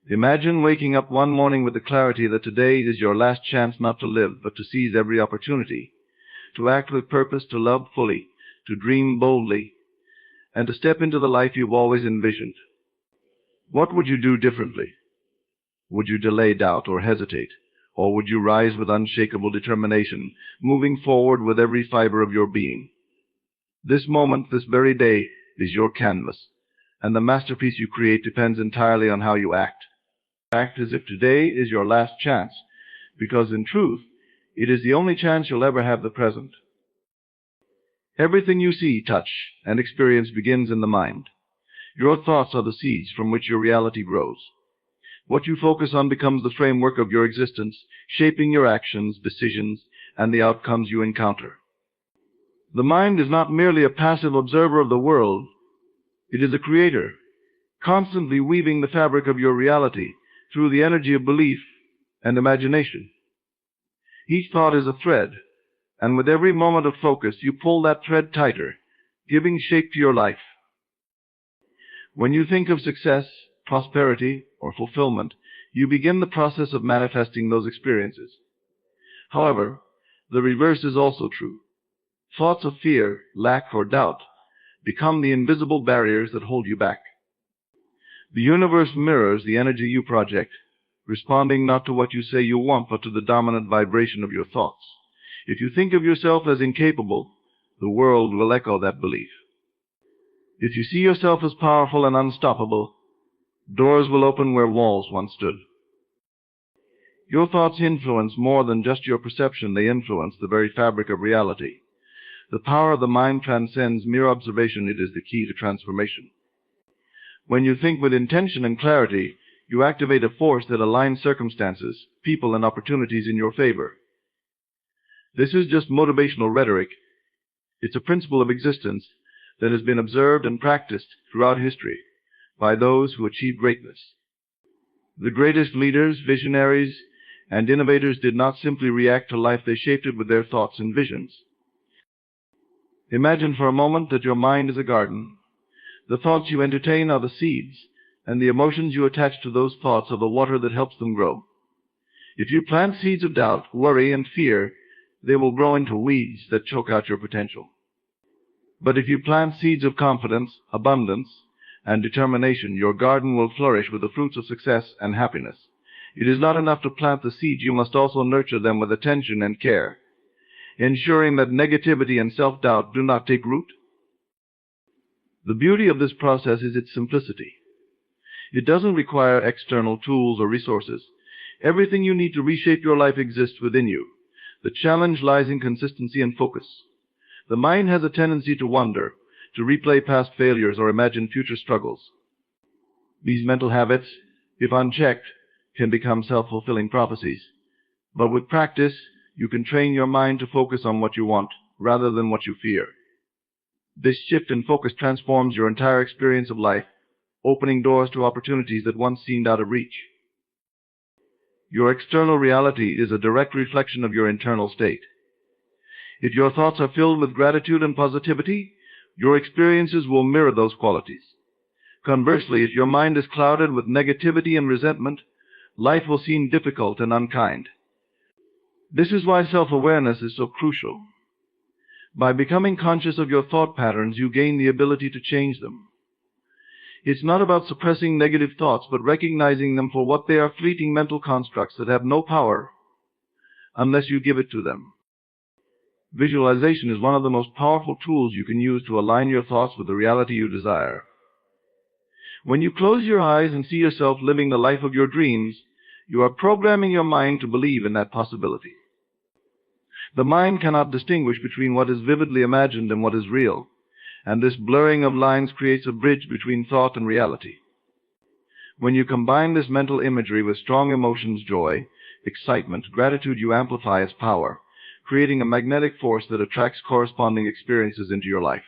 Imagine waking up one morning with the clarity that today is your last chance not to live, but to seize every opportunity, to act with purpose, to love fully, to dream boldly, and to step into the life you've always envisioned. What would you do differently? Would you delay, doubt, or hesitate? Or would you rise with unshakable determination, moving forward with every fiber of your being? This moment, this very day, is your canvas, and the masterpiece you create depends entirely on how you act. Act as if today is your last chance, because in truth, it is the only chance you'll ever have the present. Everything you see, touch, and experience begins in the mind. Your thoughts are the seeds from which your reality grows. What you focus on becomes the framework of your existence, shaping your actions, decisions, and the outcomes you encounter. The mind is not merely a passive observer of the world. It is a creator, constantly weaving the fabric of your reality through the energy of belief and imagination. Each thought is a thread, and with every moment of focus, you pull that thread tighter, giving shape to your life. When you think of success, prosperity, or fulfillment, you begin the process of manifesting those experiences. However, the reverse is also true. Thoughts of fear, lack, or doubt become the invisible barriers that hold you back. The universe mirrors the energy you project, responding not to what you say you want, but to the dominant vibration of your thoughts. If you think of yourself as incapable, the world will echo that belief. If you see yourself as powerful and unstoppable, doors will open where walls once stood. Your thoughts influence more than just your perception. They influence the very fabric of reality. The power of the mind transcends mere observation. It is the key to transformation. When you think with intention and clarity, you activate a force that aligns circumstances, people, and opportunities in your favor. This is just motivational rhetoric. It's a principle of existence that has been observed and practiced throughout history by those who achieve greatness. The greatest leaders, visionaries, and innovators did not simply react to life, they shaped it with their thoughts and visions. Imagine for a moment that your mind is a garden. The thoughts you entertain are the seeds, and the emotions you attach to those thoughts are the water that helps them grow. If you plant seeds of doubt, worry, and fear, they will grow into weeds that choke out your potential. But if you plant seeds of confidence, abundance, and determination, your garden will flourish with the fruits of success and happiness. It is not enough to plant the seeds, you must also nurture them with attention and care, ensuring that negativity and self-doubt do not take root. The beauty of this process is its simplicity. It doesn't require external tools or resources. Everything you need to reshape your life exists within you. The challenge lies in consistency and focus. The mind has a tendency to wander, to replay past failures or imagine future struggles. These mental habits, if unchecked, can become self-fulfilling prophecies. But with practice, you can train your mind to focus on what you want rather than what you fear. This shift in focus transforms your entire experience of life, opening doors to opportunities that once seemed out of reach. Your external reality is a direct reflection of your internal state. If your thoughts are filled with gratitude and positivity, your experiences will mirror those qualities. Conversely, if your mind is clouded with negativity and resentment, life will seem difficult and unkind. This is why self-awareness is so crucial. By becoming conscious of your thought patterns, you gain the ability to change them. It's not about suppressing negative thoughts, but recognizing them for what they are: fleeting mental constructs that have no power unless you give it to them. Visualization is one of the most powerful tools you can use to align your thoughts with the reality you desire. When you close your eyes and see yourself living the life of your dreams, you are programming your mind to believe in that possibility. The mind cannot distinguish between what is vividly imagined and what is real, and this blurring of lines creates a bridge between thought and reality. When you combine this mental imagery with strong emotions, joy, excitement, gratitude, you amplify its power, creating a magnetic force that attracts corresponding experiences into your life.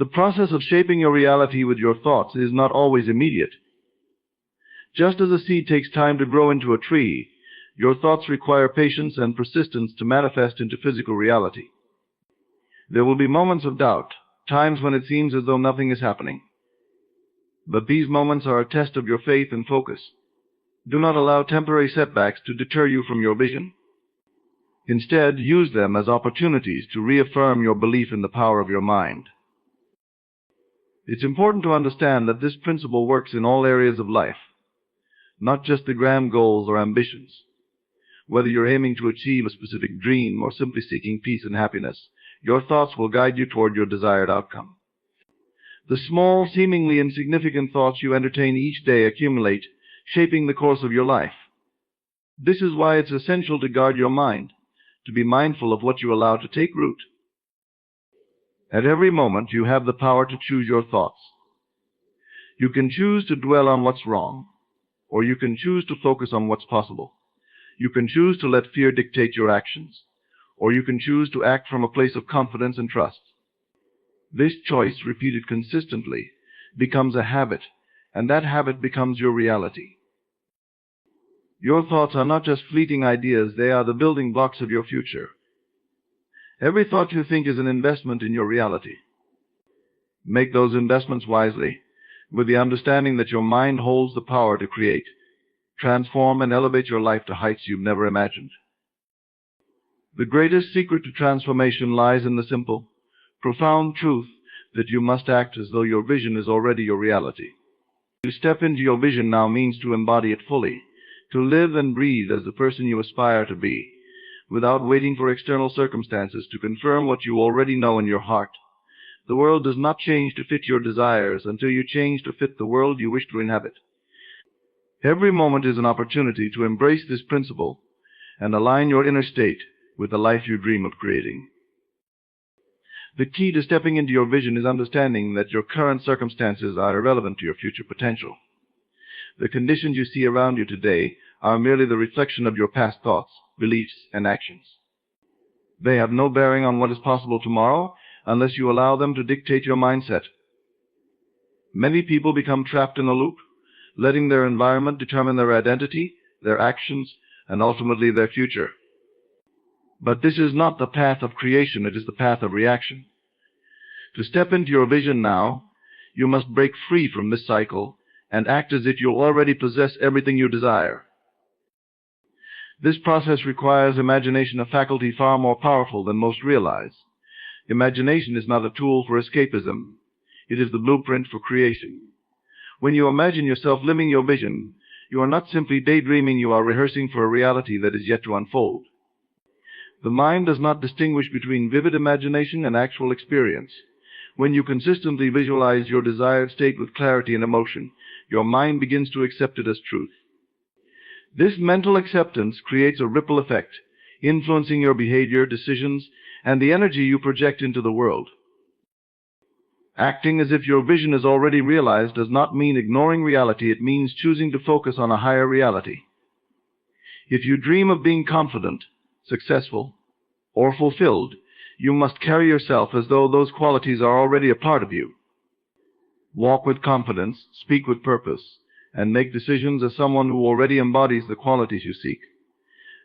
The process of shaping your reality with your thoughts is not always immediate. Just as a seed takes time to grow into a tree, your thoughts require patience and persistence to manifest into physical reality. There will be moments of doubt, times when it seems as though nothing is happening. But these moments are a test of your faith and focus. Do not allow temporary setbacks to deter you from your vision. Instead, use them as opportunities to reaffirm your belief in the power of your mind. It's important to understand that this principle works in all areas of life, not just the grand goals or ambitions. Whether you're aiming to achieve a specific dream or simply seeking peace and happiness, your thoughts will guide you toward your desired outcome. The small, seemingly insignificant thoughts you entertain each day accumulate, shaping the course of your life. This is why it's essential to guard your mind, to be mindful of what you allow to take root. At every moment, you have the power to choose your thoughts. You can choose to dwell on what's wrong, or you can choose to focus on what's possible. You can choose to let fear dictate your actions, or you can choose to act from a place of confidence and trust. This choice, repeated consistently, becomes a habit, and that habit becomes your reality. Your thoughts are not just fleeting ideas, they are the building blocks of your future. Every thought you think is an investment in your reality. Make those investments wisely, with the understanding that your mind holds the power to create, transform, and elevate your life to heights you've never imagined. The greatest secret to transformation lies in the simple, profound truth that you must act as though your vision is already your reality. To step into your vision now means to embody it fully, to live and breathe as the person you aspire to be, without waiting for external circumstances to confirm what you already know in your heart. The world does not change to fit your desires until you change to fit the world you wish to inhabit. Every moment is an opportunity to embrace this principle and align your inner state with the life you dream of creating. The key to stepping into your vision is understanding that your current circumstances are irrelevant to your future potential. The conditions you see around you today are merely the reflection of your past thoughts, beliefs, and actions. They have no bearing on what is possible tomorrow unless you allow them to dictate your mindset. Many people become trapped in a loop, letting their environment determine their identity, their actions, and ultimately their future. But this is not the path of creation, it is the path of reaction. To step into your vision now, you must break free from this cycle and act as if you already possess everything you desire. This process requires imagination, a faculty far more powerful than most realize. Imagination is not a tool for escapism. It is the blueprint for creation. When you imagine yourself living your vision, you are not simply daydreaming, you are rehearsing for a reality that is yet to unfold. The mind does not distinguish between vivid imagination and actual experience. When you consistently visualize your desired state with clarity and emotion, your mind begins to accept it as truth. This mental acceptance creates a ripple effect, influencing your behavior, decisions, and the energy you project into the world. Acting as if your vision is already realized does not mean ignoring reality, it means choosing to focus on a higher reality. If you dream of being confident, successful, or fulfilled, you must carry yourself as though those qualities are already a part of you. Walk with confidence, speak with purpose, and make decisions as someone who already embodies the qualities you seek.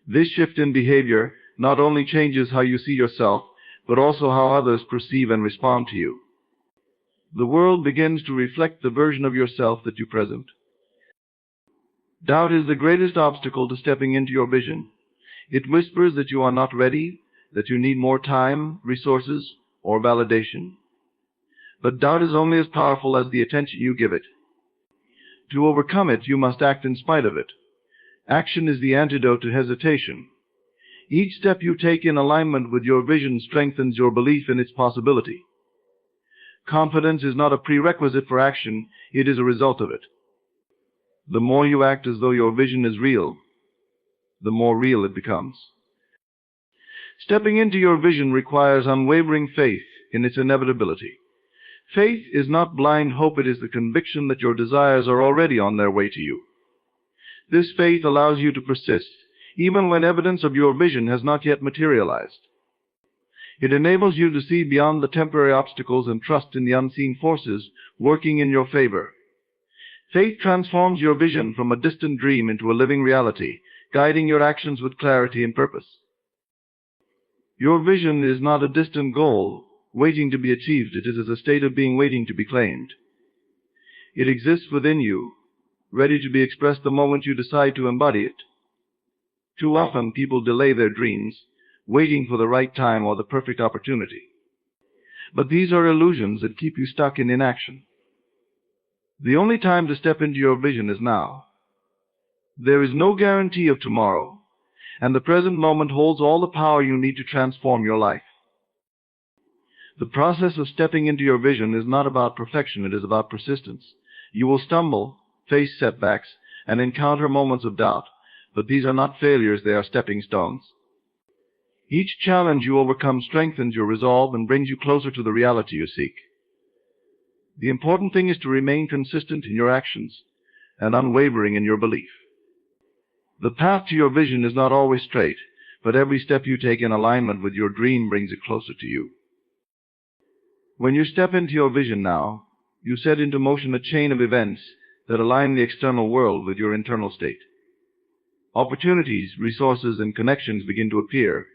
This shift in behavior not only changes how you see yourself, but also how others perceive and respond to you. The world begins to reflect the version of yourself that you present. Doubt is the greatest obstacle to stepping into your vision. It whispers that you are not ready, that you need more time, resources, or validation. But doubt is only as powerful as the attention you give it. To overcome it, you must act in spite of it. Action is the antidote to hesitation. Each step you take in alignment with your vision strengthens your belief in its possibility. Confidence is not a prerequisite for action, it is a result of it. The more you act as though your vision is real, the more real it becomes. Stepping into your vision requires unwavering faith in its inevitability. Faith is not blind hope, it is the conviction that your desires are already on their way to you. This faith allows you to persist, even when evidence of your vision has not yet materialized. It enables you to see beyond the temporary obstacles and trust in the unseen forces working in your favor. Faith transforms your vision from a distant dream into a living reality, guiding your actions with clarity and purpose. Your vision is not a distant goal waiting to be achieved. It is a state of being waiting to be claimed. It exists within you, ready to be expressed the moment you decide to embody it. Too often people delay their dreams, waiting for the right time or the perfect opportunity. But these are illusions that keep you stuck in inaction. The only time to step into your vision is now. There is no guarantee of tomorrow, and the present moment holds all the power you need to transform your life. The process of stepping into your vision is not about perfection, it is about persistence. You will stumble, face setbacks, and encounter moments of doubt, but these are not failures, they are stepping stones. Each challenge you overcome strengthens your resolve and brings you closer to the reality you seek. The important thing is to remain consistent in your actions and unwavering in your belief. The path to your vision is not always straight, but every step you take in alignment with your dream brings it closer to you. When you step into your vision now, you set into motion a chain of events that align the external world with your internal state. Opportunities, resources, and connections begin to appear,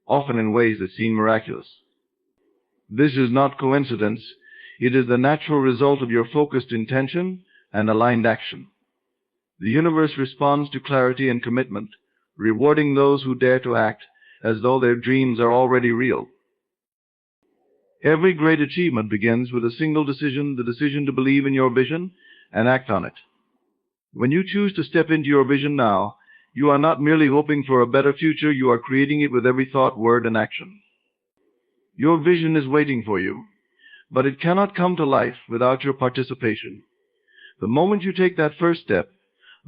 often in ways that seem miraculous. This is not coincidence. It is the natural result of your focused intention and aligned action. The universe responds to clarity and commitment, rewarding those who dare to act as though their dreams are already real. Every great achievement begins with a single decision, the decision to believe in your vision and act on it. When you choose to step into your vision now, you are not merely hoping for a better future, you are creating it with every thought, word, and action. Your vision is waiting for you, but it cannot come to life without your participation. The moment you take that first step,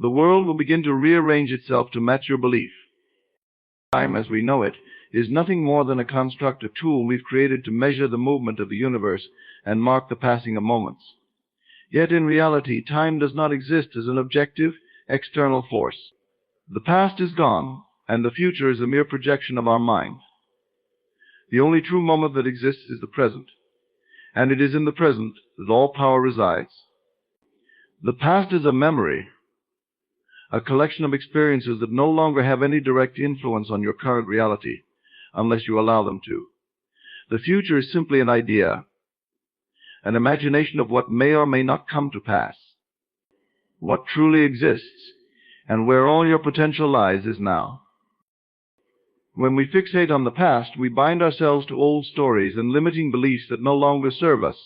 the world will begin to rearrange itself to match your belief. Time, as we know it, is nothing more than a construct, a tool we've created to measure the movement of the universe and mark the passing of moments. Yet in reality, time does not exist as an objective, external force. The past is gone, and the future is a mere projection of our mind. The only true moment that exists is the present, and it is in the present that all power resides. The past is a memory, a collection of experiences that no longer have any direct influence on your current reality, unless you allow them to. The future is simply an idea, an imagination of what may or may not come to pass. What truly exists, and where all your potential lies, is now. When we fixate on the past, we bind ourselves to old stories and limiting beliefs that no longer serve us.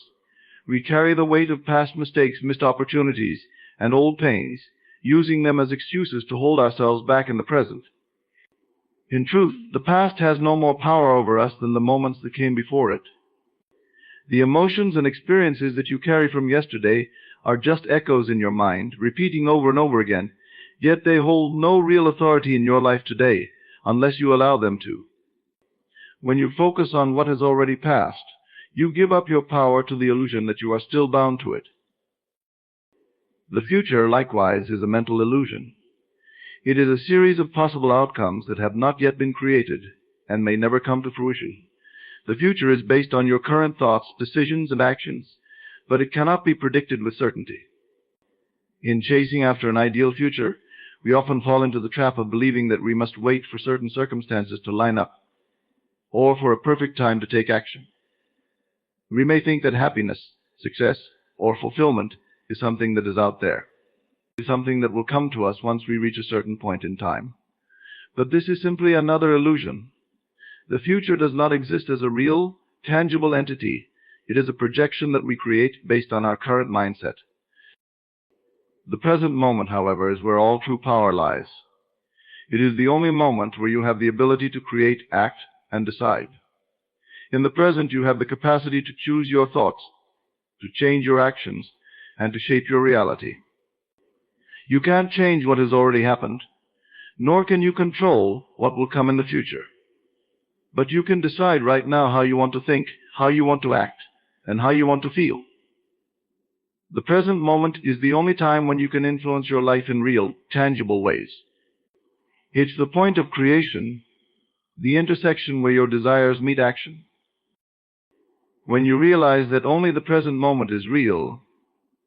We carry the weight of past mistakes, missed opportunities, and old pains, using them as excuses to hold ourselves back in the present. In truth, the past has no more power over us than the moments that came before it. The emotions and experiences that you carry from yesterday are just echoes in your mind, repeating over and over again, yet they hold no real authority in your life today, unless you allow them to. When you focus on what has already passed, you give up your power to the illusion that you are still bound to it. The future, likewise, is a mental illusion. It is a series of possible outcomes that have not yet been created and may never come to fruition. The future is based on your current thoughts, decisions, and actions, but it cannot be predicted with certainty. In chasing after an ideal future, we often fall into the trap of believing that we must wait for certain circumstances to line up, or for a perfect time to take action. We may think that happiness, success, or fulfillment is something that is out there. It is something that will come to us once we reach a certain point in time. But this is simply another illusion. The future does not exist as a real, tangible entity. It is a projection that we create based on our current mindset. The present moment, however, is where all true power lies. It is the only moment where you have the ability to create, act, and decide. In the present, you have the capacity to choose your thoughts, to change your actions, and to shape your reality. You can't change what has already happened, nor can you control what will come in the future. But you can decide right now how you want to think, how you want to act, and how you want to feel. The present moment is the only time when you can influence your life in real, tangible ways. It's the point of creation, the intersection where your desires meet action. When you realize that only the present moment is real,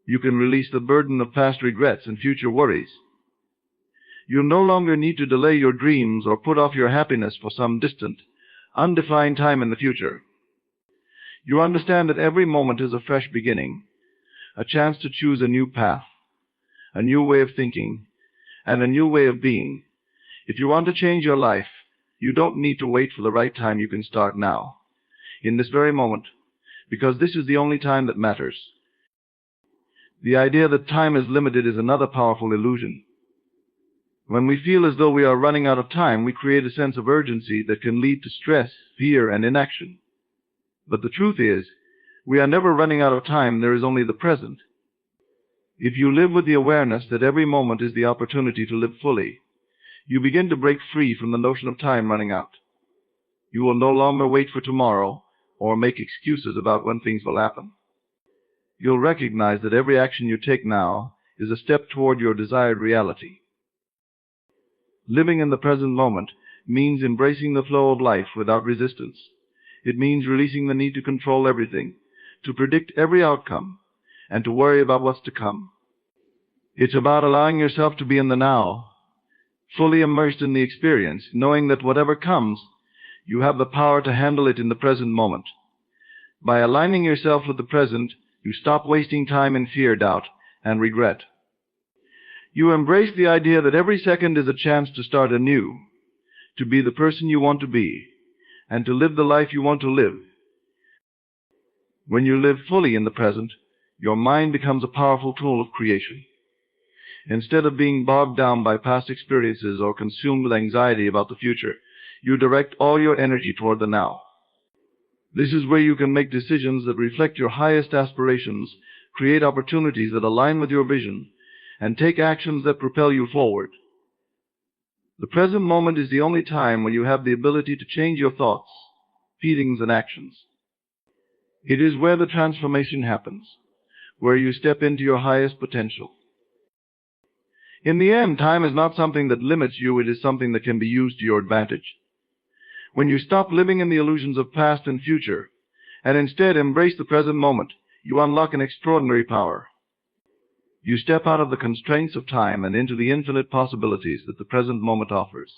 you can release the burden of past regrets and future worries. You'll no longer need to delay your dreams or put off your happiness for some distant, undefined time in the future. You understand that every moment is a fresh beginning, a chance to choose a new path, a new way of thinking, and a new way of being. If you want to change your life, you don't need to wait for the right time. You can start now, in this very moment, because this is the only time that matters. The idea that time is limited is another powerful illusion. When we feel as though we are running out of time, we create a sense of urgency that can lead to stress, fear, and inaction. But the truth is, we are never running out of time. There is only the present. If you live with the awareness that every moment is the opportunity to live fully, you begin to break free from the notion of time running out. You will no longer wait for tomorrow or make excuses about when things will happen. You'll recognize that every action you take now is a step toward your desired reality. Living in the present moment means embracing the flow of life without resistance. It means releasing the need to control everything, to predict every outcome, and to worry about what's to come. It's about allowing yourself to be in the now, fully immersed in the experience, knowing that whatever comes, you have the power to handle it in the present moment. By aligning yourself with the present, you stop wasting time in fear, doubt, and regret. You embrace the idea that every second is a chance to start anew, to be the person you want to be, and to live the life you want to live. When you live fully in the present, your mind becomes a powerful tool of creation. Instead of being bogged down by past experiences or consumed with anxiety about the future, you direct all your energy toward the now. This is where you can make decisions that reflect your highest aspirations, create opportunities that align with your vision, and take actions that propel you forward. The present moment is the only time when you have the ability to change your thoughts, feelings, and actions. It is where the transformation happens, where you step into your highest potential. In the end, time is not something that limits you, it is something that can be used to your advantage. When you stop living in the illusions of past and future, and instead embrace the present moment, you unlock an extraordinary power. You step out of the constraints of time and into the infinite possibilities that the present moment offers.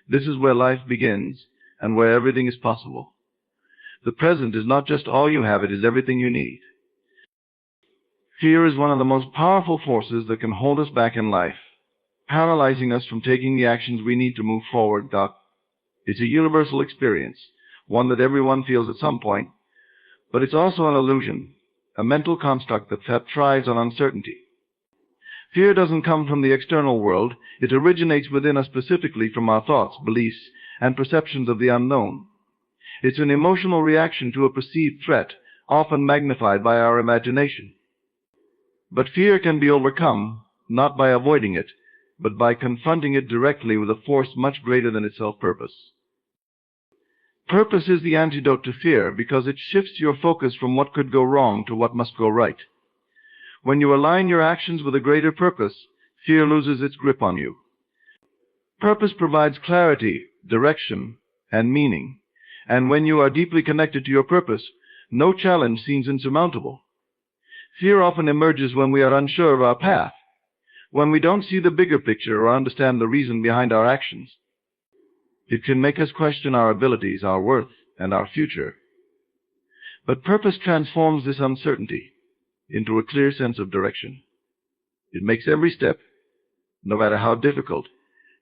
This is where life begins and where everything is possible. The present is not just all you have, it is everything you need. Fear is one of the most powerful forces that can hold us back in life, paralyzing us from taking the actions we need to move forward. It's a universal experience, one that everyone feels at some point, but it's also an illusion, a mental construct that thrives on uncertainty. Fear doesn't come from the external world. It originates within us, specifically from our thoughts, beliefs, and perceptions of the unknown. It's an emotional reaction to a perceived threat, often magnified by our imagination. But fear can be overcome, not by avoiding it, but by confronting it directly with a force much greater than its self-purpose. Purpose is the antidote to fear because it shifts your focus from what could go wrong to what must go right. When you align your actions with a greater purpose, fear loses its grip on you. Purpose provides clarity, direction, and meaning, and when you are deeply connected to your purpose, no challenge seems insurmountable. Fear often emerges when we are unsure of our path, when we don't see the bigger picture or understand the reason behind our actions. It can make us question our abilities, our worth, and our future. But purpose transforms this uncertainty into a clear sense of direction. It makes every step, no matter how difficult,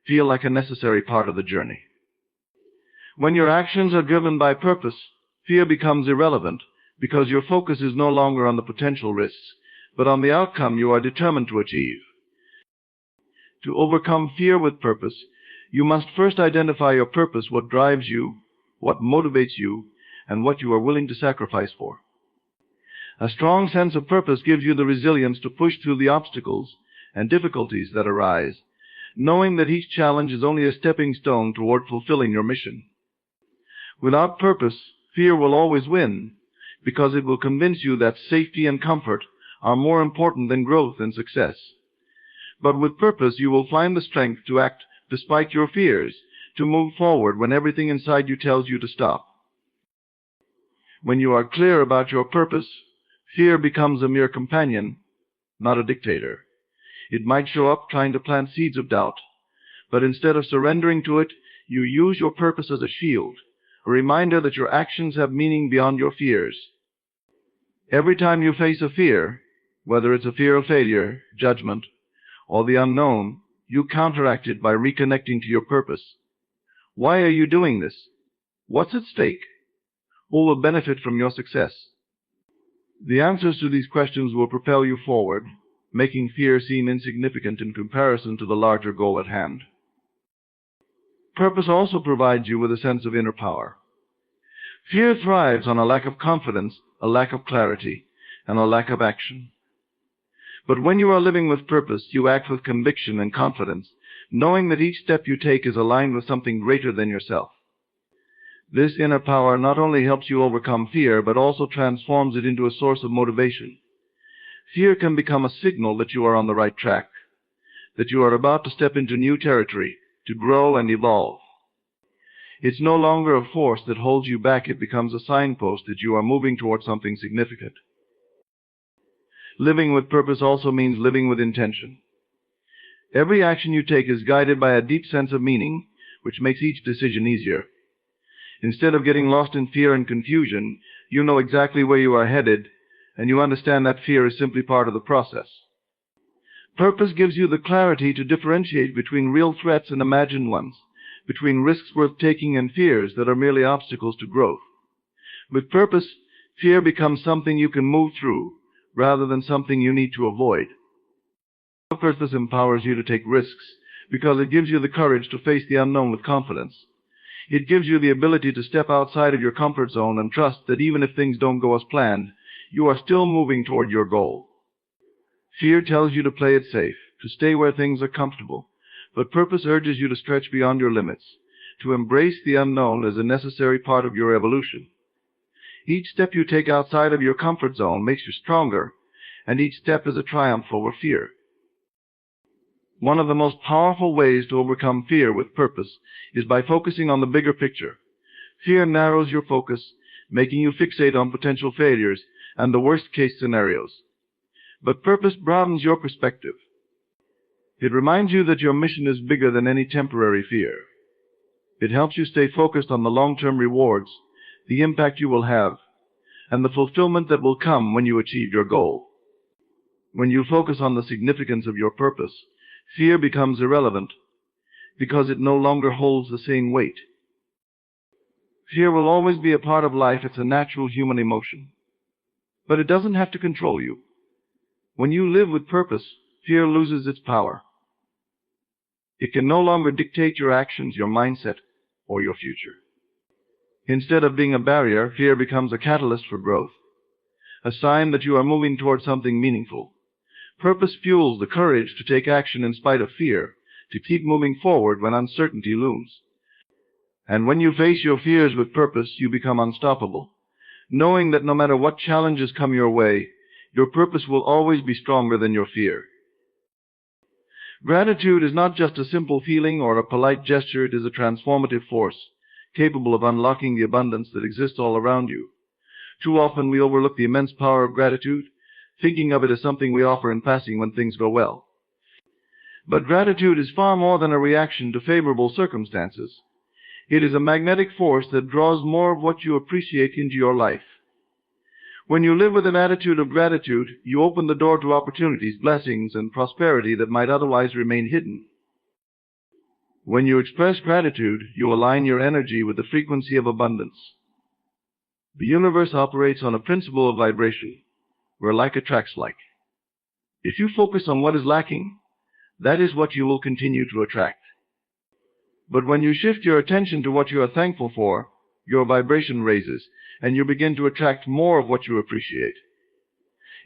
feel like a necessary part of the journey. When your actions are driven by purpose, fear becomes irrelevant because your focus is no longer on the potential risks, but on the outcome you are determined to achieve. To overcome fear with purpose, you must first identify your purpose, what drives you, what motivates you, and what you are willing to sacrifice for. A strong sense of purpose gives you the resilience to push through the obstacles and difficulties that arise, knowing that each challenge is only a stepping stone toward fulfilling your mission. Without purpose, fear will always win, because it will convince you that safety and comfort are more important than growth and success. But with purpose, you will find the strength to act despite your fears, to move forward when everything inside you tells you to stop. When you are clear about your purpose, fear becomes a mere companion, not a dictator. It might show up trying to plant seeds of doubt, but instead of surrendering to it, you use your purpose as a shield, a reminder that your actions have meaning beyond your fears. Every time you face a fear, whether it's a fear of failure, judgment, or the unknown, you counteract it by reconnecting to your purpose. Why are you doing this? What's at stake? Who will benefit from your success? The answers to these questions will propel you forward, making fear seem insignificant in comparison to the larger goal at hand. Purpose also provides you with a sense of inner power. Fear thrives on a lack of confidence, a lack of clarity, and a lack of action. But when you are living with purpose, you act with conviction and confidence, knowing that each step you take is aligned with something greater than yourself. This inner power not only helps you overcome fear, but also transforms it into a source of motivation. Fear can become a signal that you are on the right track, that you are about to step into new territory, to grow and evolve. It's no longer a force that holds you back. It becomes a signpost that you are moving towards something significant. Living with purpose also means living with intention. Every action you take is guided by a deep sense of meaning, which makes each decision easier. Instead of getting lost in fear and confusion, you know exactly where you are headed, and you understand that fear is simply part of the process. Purpose gives you the clarity to differentiate between real threats and imagined ones, between risks worth taking and fears that are merely obstacles to growth. With purpose, fear becomes something you can move through, rather than something you need to avoid. Purpose empowers you to take risks, because it gives you the courage to face the unknown with confidence. It gives you the ability to step outside of your comfort zone and trust that even if things don't go as planned, you are still moving toward your goal. Fear tells you to play it safe, to stay where things are comfortable, but purpose urges you to stretch beyond your limits, to embrace the unknown as a necessary part of your evolution. Each step you take outside of your comfort zone makes you stronger, and each step is a triumph over fear. One of the most powerful ways to overcome fear with purpose is by focusing on the bigger picture. Fear narrows your focus, making you fixate on potential failures and the worst-case scenarios. But purpose broadens your perspective. It reminds you that your mission is bigger than any temporary fear. It helps you stay focused on the long-term rewards, the impact you will have, and the fulfillment that will come when you achieve your goal. When you focus on the significance of your purpose, fear becomes irrelevant, because it no longer holds the same weight. Fear will always be a part of life. It's a natural human emotion. But it doesn't have to control you. When you live with purpose, fear loses its power. It can no longer dictate your actions, your mindset, or your future. Instead of being a barrier, fear becomes a catalyst for growth, a sign that you are moving towards something meaningful. Purpose fuels the courage to take action in spite of fear, to keep moving forward when uncertainty looms. And when you face your fears with purpose, you become unstoppable, knowing that no matter what challenges come your way, your purpose will always be stronger than your fear. Gratitude is not just a simple feeling or a polite gesture. It is a transformative force, capable of unlocking the abundance that exists all around you. Too often we overlook the immense power of gratitude, thinking of it as something we offer in passing when things go well. But gratitude is far more than a reaction to favorable circumstances. It is a magnetic force that draws more of what you appreciate into your life. When you live with an attitude of gratitude, you open the door to opportunities, blessings, and prosperity that might otherwise remain hidden. When you express gratitude, you align your energy with the frequency of abundance. The universe operates on a principle of vibration, where like attracts like. If you focus on what is lacking, that is what you will continue to attract. But when you shift your attention to what you are thankful for, your vibration raises, and you begin to attract more of what you appreciate.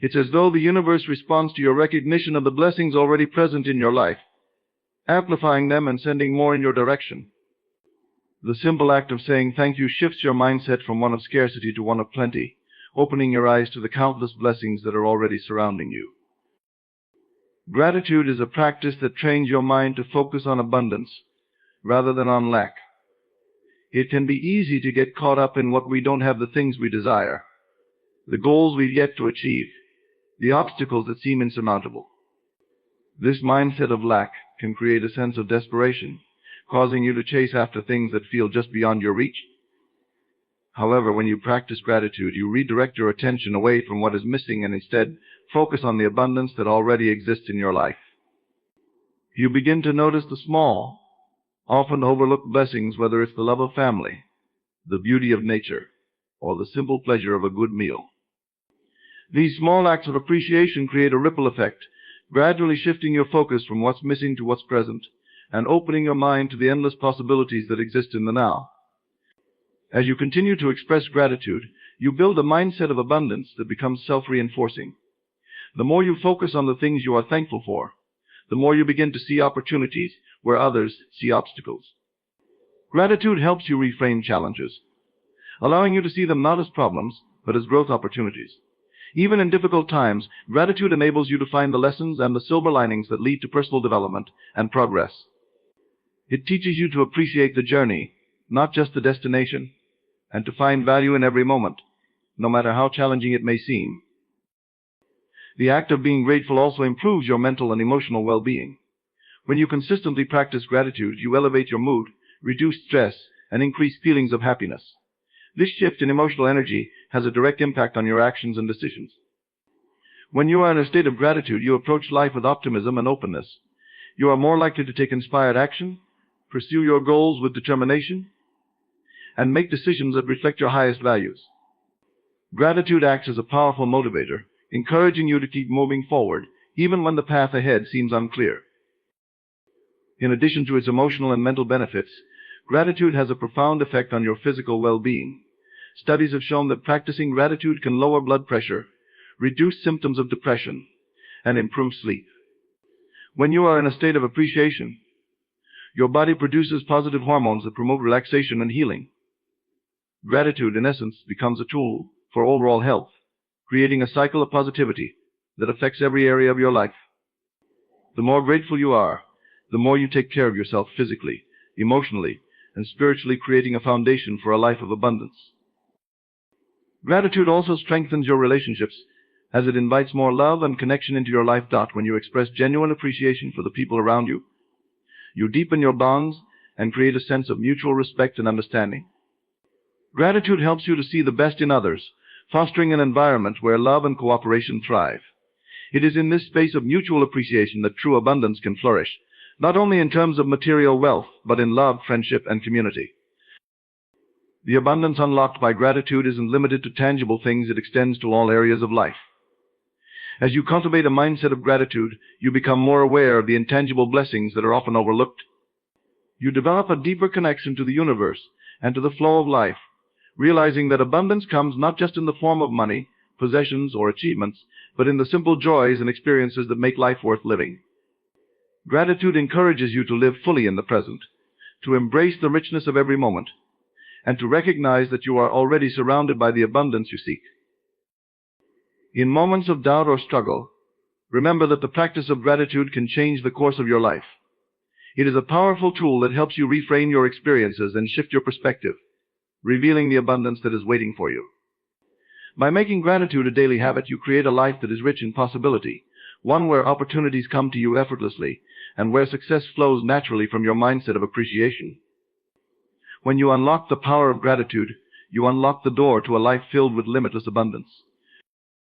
It's as though the universe responds to your recognition of the blessings already present in your life, amplifying them and sending more in your direction. The simple act of saying thank you shifts your mindset from one of scarcity to one of plenty, opening your eyes to the countless blessings that are already surrounding you. Gratitude is a practice that trains your mind to focus on abundance rather than on lack. It can be easy to get caught up in what we don't have, the things we desire, the goals we've yet to achieve, the obstacles that seem insurmountable. This mindset of lack can create a sense of desperation, causing you to chase after things that feel just beyond your reach. However, when you practice gratitude, you redirect your attention away from what is missing and instead focus on the abundance that already exists in your life. You begin to notice the small, often overlooked blessings, whether it's the love of family, the beauty of nature, or the simple pleasure of a good meal. These small acts of appreciation create a ripple effect, gradually shifting your focus from what's missing to what's present, and opening your mind to the endless possibilities that exist in the now. As you continue to express gratitude, you build a mindset of abundance that becomes self-reinforcing. The more you focus on the things you are thankful for, the more you begin to see opportunities where others see obstacles. Gratitude helps you reframe challenges, allowing you to see them not as problems, but as growth opportunities. Even in difficult times, gratitude enables you to find the lessons and the silver linings that lead to personal development and progress. It teaches you to appreciate the journey, not just the destination, and to find value in every moment, no matter how challenging it may seem. The act of being grateful also improves your mental and emotional well-being. When you consistently practice gratitude, you elevate your mood, reduce stress, and increase feelings of happiness. This shift in emotional energy has a direct impact on your actions and decisions. When you are in a state of gratitude, you approach life with optimism and openness. You are more likely to take inspired action, pursue your goals with determination, and make decisions that reflect your highest values. Gratitude acts as a powerful motivator, encouraging you to keep moving forward, even when the path ahead seems unclear. In addition to its emotional and mental benefits, gratitude has a profound effect on your physical well-being. Studies have shown that practicing gratitude can lower blood pressure, reduce symptoms of depression, and improve sleep. When you are in a state of appreciation, your body produces positive hormones that promote relaxation and healing. Gratitude, in essence, becomes a tool for overall health, creating a cycle of positivity that affects every area of your life. The more grateful you are, the more you take care of yourself physically, emotionally, and spiritually, creating a foundation for a life of abundance. Gratitude also strengthens your relationships as it invites more love and connection into your life. When you express genuine appreciation for the people around you, you deepen your bonds and create a sense of mutual respect and understanding. Gratitude helps you to see the best in others, fostering an environment where love and cooperation thrive. It is in this space of mutual appreciation that true abundance can flourish, not only in terms of material wealth, but in love, friendship, and community. The abundance unlocked by gratitude isn't limited to tangible things, it extends to all areas of life. As you cultivate a mindset of gratitude, you become more aware of the intangible blessings that are often overlooked. You develop a deeper connection to the universe and to the flow of life, realizing that abundance comes not just in the form of money, possessions, or achievements, but in the simple joys and experiences that make life worth living. Gratitude encourages you to live fully in the present, to embrace the richness of every moment, and to recognize that you are already surrounded by the abundance you seek. In moments of doubt or struggle, remember that the practice of gratitude can change the course of your life. It is a powerful tool that helps you reframe your experiences and shift your perspective, revealing the abundance that is waiting for you. By making gratitude a daily habit, you create a life that is rich in possibility, one where opportunities come to you effortlessly, and where success flows naturally from your mindset of appreciation. When you unlock the power of gratitude, you unlock the door to a life filled with limitless abundance.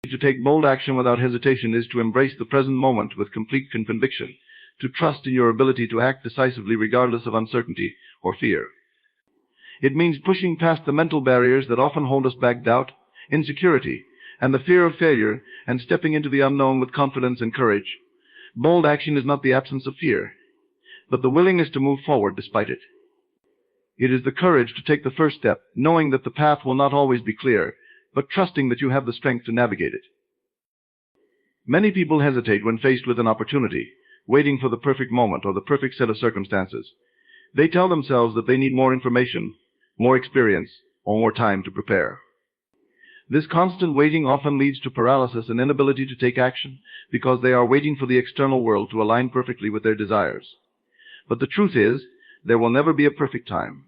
To take bold action without hesitation is to embrace the present moment with complete conviction, to trust in your ability to act decisively regardless of uncertainty or fear. It means pushing past the mental barriers that often hold us back: doubt, insecurity, and the fear of failure, and stepping into the unknown with confidence and courage. Bold action is not the absence of fear, but the willingness to move forward despite it. It is the courage to take the first step, knowing that the path will not always be clear, but trusting that you have the strength to navigate it. Many people hesitate when faced with an opportunity, waiting for the perfect moment or the perfect set of circumstances. They tell themselves that they need more information, more experience, or more time to prepare. This constant waiting often leads to paralysis and inability to take action because they are waiting for the external world to align perfectly with their desires. But the truth is, there will never be a perfect time.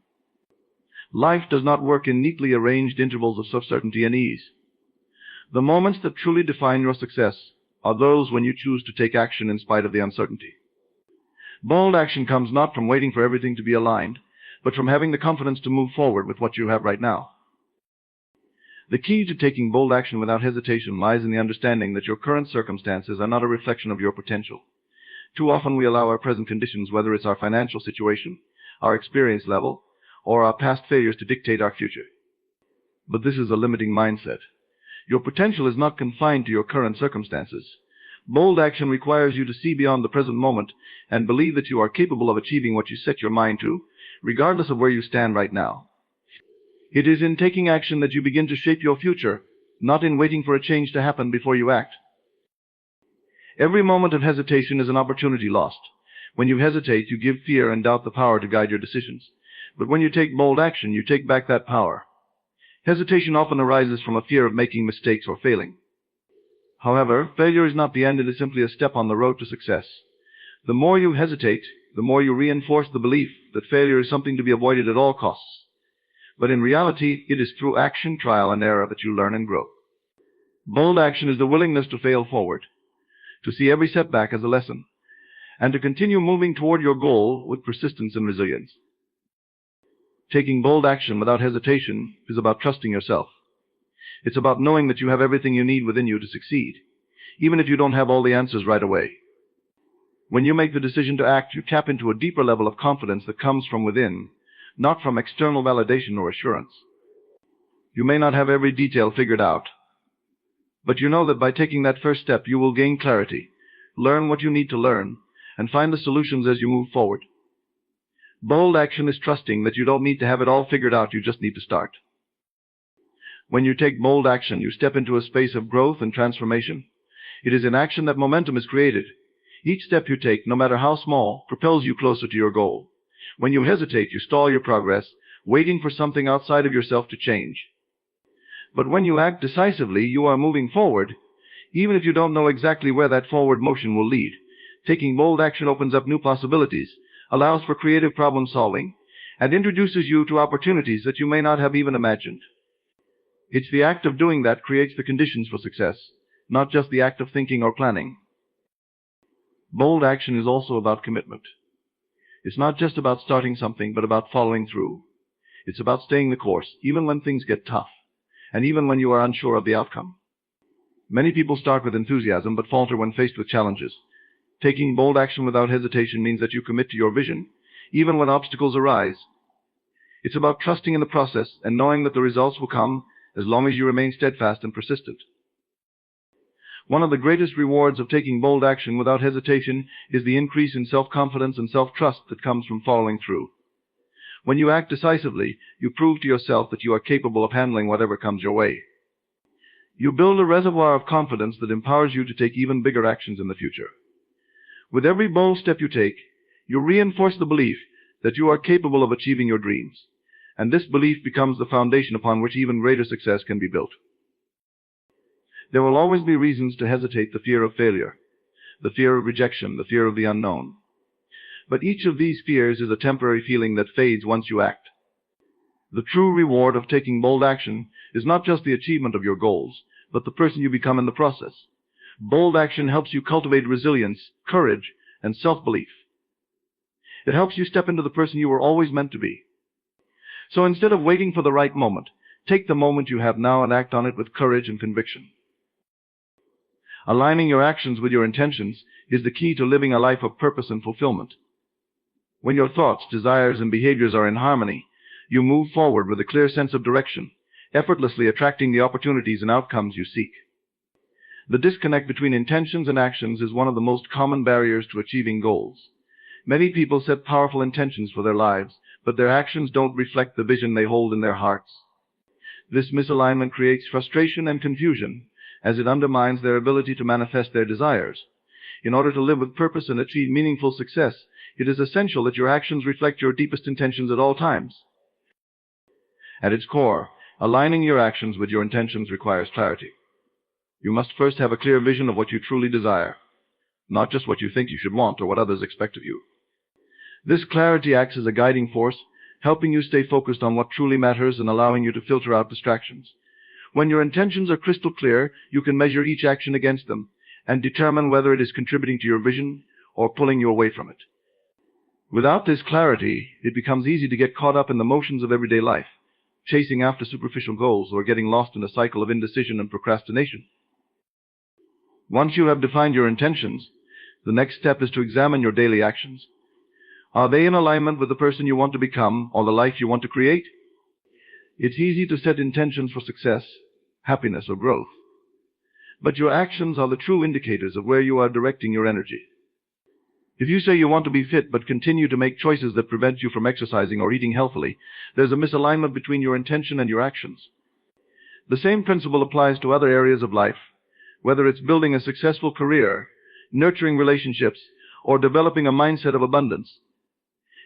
Life does not work in neatly arranged intervals of certainty and ease. The moments that truly define your success are those when you choose to take action in spite of the uncertainty. Bold action comes not from waiting for everything to be aligned, but from having the confidence to move forward with what you have right now. The key to taking bold action without hesitation lies in the understanding that your current circumstances are not a reflection of your potential. Too often we allow our present conditions, whether it's our financial situation, our experience level, or our past failures, to dictate our future. But this is a limiting mindset. Your potential is not confined to your current circumstances. Bold action requires you to see beyond the present moment and believe that you are capable of achieving what you set your mind to, regardless of where you stand right now. It is in taking action that you begin to shape your future, not in waiting for a change to happen before you act. Every moment of hesitation is an opportunity lost. When you hesitate, you give fear and doubt the power to guide your decisions. But when you take bold action, you take back that power. Hesitation often arises from a fear of making mistakes or failing. However, failure is not the end, it is simply a step on the road to success. The more you hesitate, the more you reinforce the belief that failure is something to be avoided at all costs. But in reality, it is through action, trial, and error that you learn and grow. Bold action is the willingness to fail forward, to see every setback as a lesson, and to continue moving toward your goal with persistence and resilience. Taking bold action without hesitation is about trusting yourself. It's about knowing that you have everything you need within you to succeed, even if you don't have all the answers right away. When you make the decision to act, you tap into a deeper level of confidence that comes from within, not from external validation or assurance. You may not have every detail figured out, but you know that by taking that first step, you will gain clarity, learn what you need to learn, and find the solutions as you move forward. Bold action is trusting that you don't need to have it all figured out, you just need to start. When you take bold action, you step into a space of growth and transformation. It is in action that momentum is created. Each step you take, no matter how small, propels you closer to your goal. When you hesitate, you stall your progress, waiting for something outside of yourself to change. But when you act decisively, you are moving forward, even if you don't know exactly where that forward motion will lead. Taking bold action opens up new possibilities, allows for creative problem solving, and introduces you to opportunities that you may not have even imagined. It's the act of doing that creates the conditions for success, not just the act of thinking or planning. Bold action is also about commitment. It's not just about starting something, but about following through. It's about staying the course, even when things get tough, and even when you are unsure of the outcome. Many people start with enthusiasm, but falter when faced with challenges. Taking bold action without hesitation means that you commit to your vision, even when obstacles arise. It's about trusting in the process and knowing that the results will come as long as you remain steadfast and persistent. One of the greatest rewards of taking bold action without hesitation is the increase in self-confidence and self-trust that comes from following through. When you act decisively, you prove to yourself that you are capable of handling whatever comes your way. You build a reservoir of confidence that empowers you to take even bigger actions in the future. With every bold step you take, you reinforce the belief that you are capable of achieving your dreams, and this belief becomes the foundation upon which even greater success can be built. There will always be reasons to hesitate: the fear of failure, the fear of rejection, the fear of the unknown. But each of these fears is a temporary feeling that fades once you act. The true reward of taking bold action is not just the achievement of your goals, but the person you become in the process. Bold action helps you cultivate resilience, courage, and self-belief. It helps you step into the person you were always meant to be. So instead of waiting for the right moment, take the moment you have now and act on it with courage and conviction. Aligning your actions with your intentions is the key to living a life of purpose and fulfillment. When your thoughts, desires, and behaviors are in harmony, you move forward with a clear sense of direction, effortlessly attracting the opportunities and outcomes you seek. The disconnect between intentions and actions is one of the most common barriers to achieving goals. Many people set powerful intentions for their lives, but their actions don't reflect the vision they hold in their hearts. This misalignment creates frustration and confusion, as it undermines their ability to manifest their desires. In order to live with purpose and achieve meaningful success, it is essential that your actions reflect your deepest intentions at all times. At its core, aligning your actions with your intentions requires clarity. You must first have a clear vision of what you truly desire, not just what you think you should want or what others expect of you. This clarity acts as a guiding force, helping you stay focused on what truly matters and allowing you to filter out distractions. When your intentions are crystal clear, you can measure each action against them and determine whether it is contributing to your vision or pulling you away from it. Without this clarity, it becomes easy to get caught up in the motions of everyday life, chasing after superficial goals, or getting lost in a cycle of indecision and procrastination. Once you have defined your intentions, the next step is to examine your daily actions. Are they in alignment with the person you want to become or the life you want to create? It's easy to set intentions for success, happiness, or growth. But your actions are the true indicators of where you are directing your energy. If you say you want to be fit but continue to make choices that prevent you from exercising or eating healthily, there's a misalignment between your intention and your actions. The same principle applies to other areas of life, whether it's building a successful career, nurturing relationships, or developing a mindset of abundance.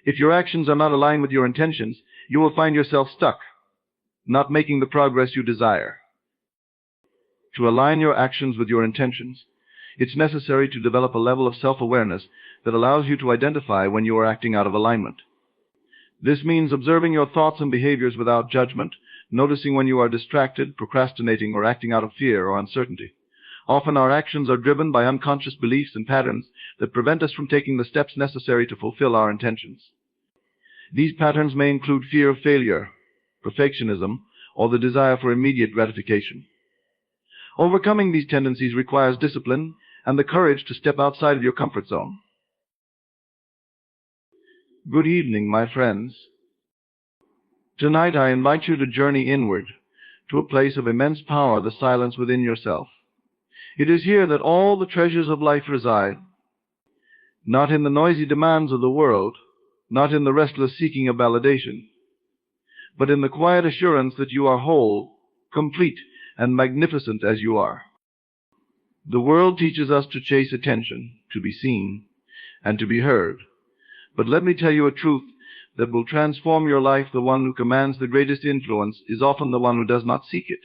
If your actions are not aligned with your intentions, you will find yourself stuck, not making the progress you desire. To align your actions with your intentions, it's necessary to develop a level of self-awareness that allows you to identify when you are acting out of alignment. This means observing your thoughts and behaviors without judgment, noticing when you are distracted, procrastinating, or acting out of fear or uncertainty. Often our actions are driven by unconscious beliefs and patterns that prevent us from taking the steps necessary to fulfill our intentions. These patterns may include fear of failure, perfectionism, or the desire for immediate gratification. Overcoming these tendencies requires discipline and the courage to step outside of your comfort zone. Good evening, my friends. Tonight I invite you to journey inward, to a place of immense power, the silence within yourself. It is here that all the treasures of life reside, not in the noisy demands of the world, not in the restless seeking of validation, but in the quiet assurance that you are whole, complete, and magnificent as you are. The world teaches us to chase attention, to be seen, and to be heard. But let me tell you a truth that will transform your life. The one who commands the greatest influence is often the one who does not seek it.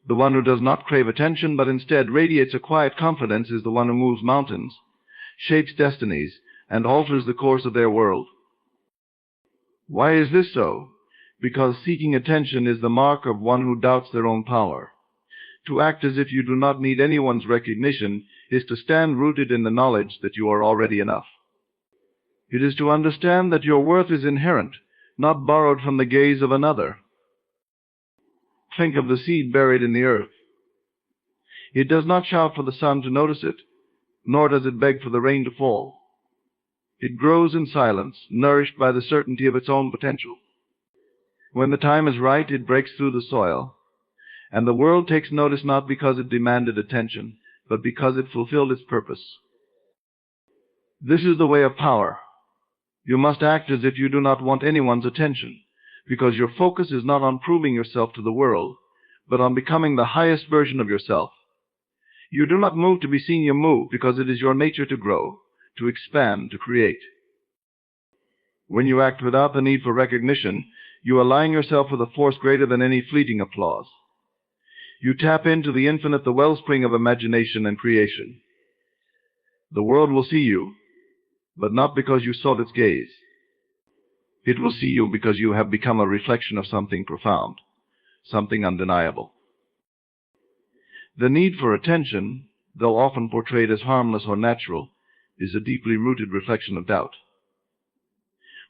The one who does not crave attention, but instead radiates a quiet confidence, is the one who moves mountains, shapes destinies, and alters the course of their world. Why is this so? Because seeking attention is the mark of one who doubts their own power. To act as if you do not need anyone's recognition is to stand rooted in the knowledge that you are already enough. It is to understand that your worth is inherent, not borrowed from the gaze of another. Think of the seed buried in the earth. It does not shout for the sun to notice it, nor does it beg for the rain to fall. It grows in silence, nourished by the certainty of its own potential. When the time is right, it breaks through the soil, and the world takes notice not because it demanded attention, but because it fulfilled its purpose. This is the way of power. You must act as if you do not want anyone's attention, because your focus is not on proving yourself to the world, but on becoming the highest version of yourself. You do not move to be seen, you move because it is your nature to grow, to expand, to create. When you act without the need for recognition, you align yourself with a force greater than any fleeting applause. You tap into the infinite, the wellspring of imagination and creation. The world will see you, but not because you sought its gaze. It will see you because you have become a reflection of something profound, something undeniable. The need for attention, though often portrayed as harmless or natural, is a deeply rooted reflection of doubt.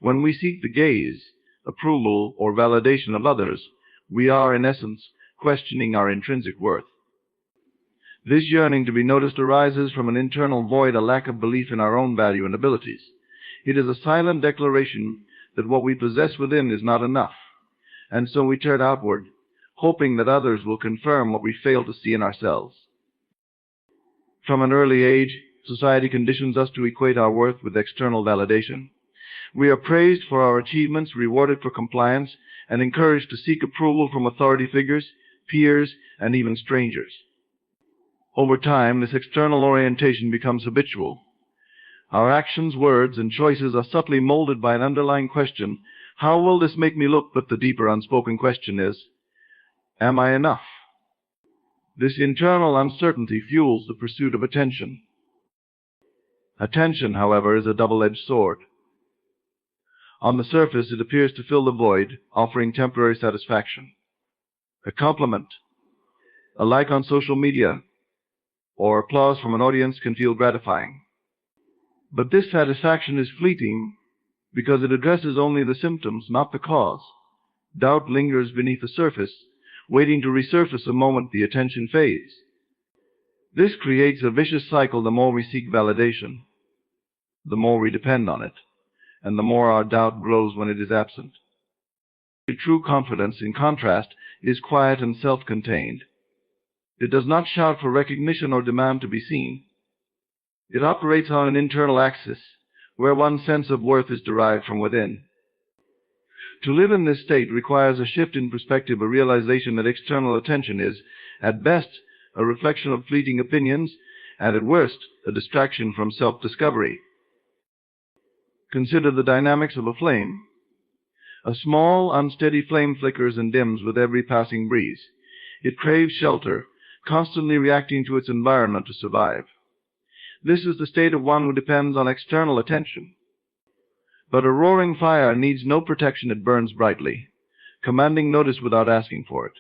When we seek the gaze, approval, or validation of others, we are, in essence, questioning our intrinsic worth. This yearning to be noticed arises from an internal void, a lack of belief in our own value and abilities. It is a silent declaration that what we possess within is not enough, and so we turn outward, hoping that others will confirm what we fail to see in ourselves. From an early age, society conditions us to equate our worth with external validation. We are praised for our achievements, rewarded for compliance, and encouraged to seek approval from authority figures, peers, and even strangers. Over time, this external orientation becomes habitual. Our actions, words, and choices are subtly molded by an underlying question: how will this make me look? But the deeper unspoken question is, am I enough? This internal uncertainty fuels the pursuit of attention. Attention, however, is a double-edged sword. On the surface, it appears to fill the void, offering temporary satisfaction. A compliment, a like on social media, or applause from an audience can feel gratifying. But this satisfaction is fleeting because it addresses only the symptoms, not the cause. Doubt lingers beneath the surface, waiting to resurface the moment the attention fades. This creates a vicious cycle. The more we seek validation, the more we depend on it, and the more our doubt grows when it is absent. True confidence, in contrast, is quiet and self-contained. It does not shout for recognition or demand to be seen. It operates on an internal axis, where one's sense of worth is derived from within. To live in this state requires a shift in perspective, a realization that external attention is, at best, a reflection of fleeting opinions, and at worst, a distraction from self-discovery. Consider the dynamics of a flame. A small, unsteady flame flickers and dims with every passing breeze. It craves shelter, constantly reacting to its environment to survive. This is the state of one who depends on external attention. But a roaring fire needs no protection. It burns brightly, commanding notice without asking for it.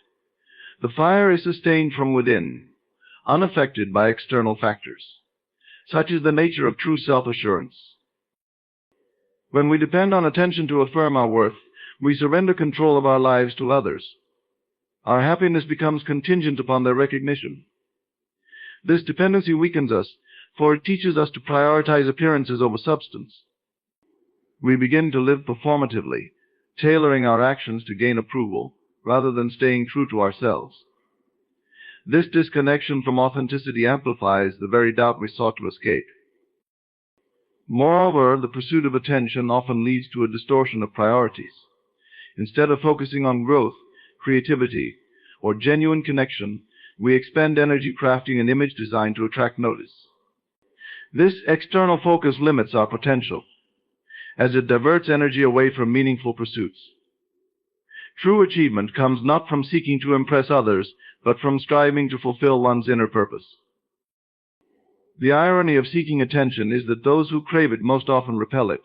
The fire is sustained from within, unaffected by external factors. Such is the nature of true self-assurance. When we depend on attention to affirm our worth, we surrender control of our lives to others. Our happiness becomes contingent upon their recognition. This dependency weakens us, for it teaches us to prioritize appearances over substance. We begin to live performatively, tailoring our actions to gain approval, rather than staying true to ourselves. This disconnection from authenticity amplifies the very doubt we sought to escape. Moreover, the pursuit of attention often leads to a distortion of priorities. Instead of focusing on growth, creativity, or genuine connection, we expend energy crafting an image designed to attract notice. This external focus limits our potential, as it diverts energy away from meaningful pursuits. True achievement comes not from seeking to impress others, but from striving to fulfill one's inner purpose. The irony of seeking attention is that those who crave it most often repel it.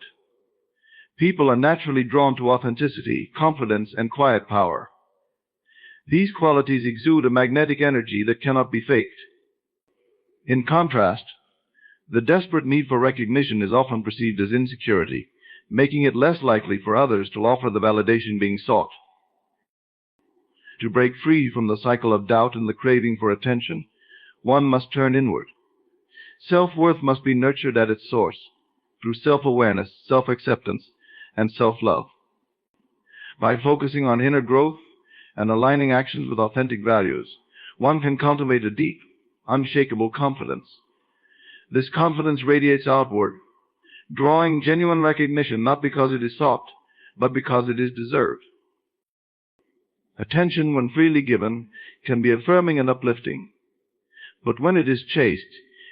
People are naturally drawn to authenticity, confidence, and quiet power. These qualities exude a magnetic energy that cannot be faked. In contrast, the desperate need for recognition is often perceived as insecurity, making it less likely for others to offer the validation being sought. To break free from the cycle of doubt and the craving for attention, one must turn inward. Self-worth must be nurtured at its source, through self-awareness, self-acceptance, and self-love. By focusing on inner growth and aligning actions with authentic values, one can cultivate a deep, unshakable confidence. This confidence radiates outward, drawing genuine recognition not because it is sought, but because it is deserved. Attention, when freely given, can be affirming and uplifting. But when it is chased,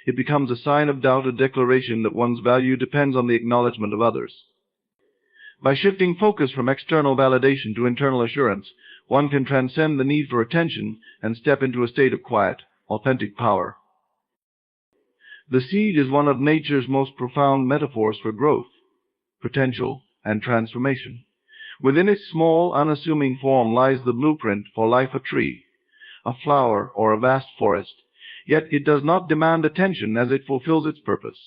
it becomes a sign of doubt, a declaration that one's value depends on the acknowledgement of others. By shifting focus from external validation to internal assurance, one can transcend the need for attention and step into a state of quiet, authentic power. The seed is one of nature's most profound metaphors for growth, potential, and transformation. Within its small, unassuming form lies the blueprint for life: a tree, a flower, or a vast forest. Yet it does not demand attention as it fulfills its purpose.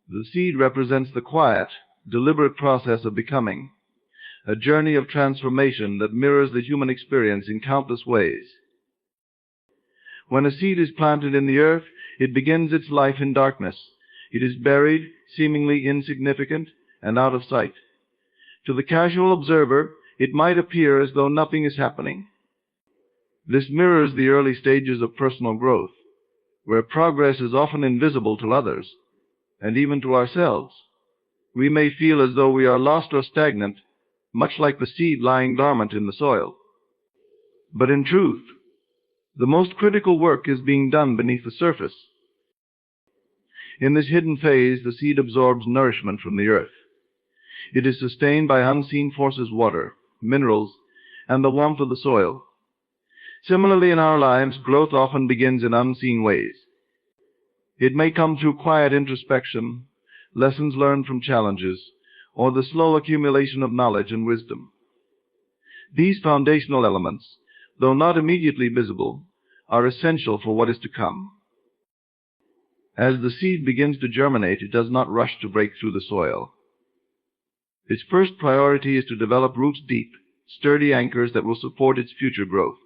The seed represents the quiet, deliberate process of becoming, a journey of transformation that mirrors the human experience in countless ways. When a seed is planted in the earth, it begins its life in darkness. It is buried, seemingly insignificant, and out of sight. To the casual observer, it might appear as though nothing is happening. This mirrors the early stages of personal growth, where progress is often invisible to others, and even to ourselves. We may feel as though we are lost or stagnant, much like the seed lying dormant in the soil. But in truth, the most critical work is being done beneath the surface. In this hidden phase, the seed absorbs nourishment from the earth. It is sustained by unseen forces: water, minerals, and the warmth of the soil. Similarly, in our lives, growth often begins in unseen ways. It may come through quiet introspection, lessons learned from challenges, or the slow accumulation of knowledge and wisdom. These foundational elements, though not immediately visible, are essential for what is to come. As the seed begins to germinate, it does not rush to break through the soil. Its first priority is to develop roots deep, sturdy anchors that will support its future growth.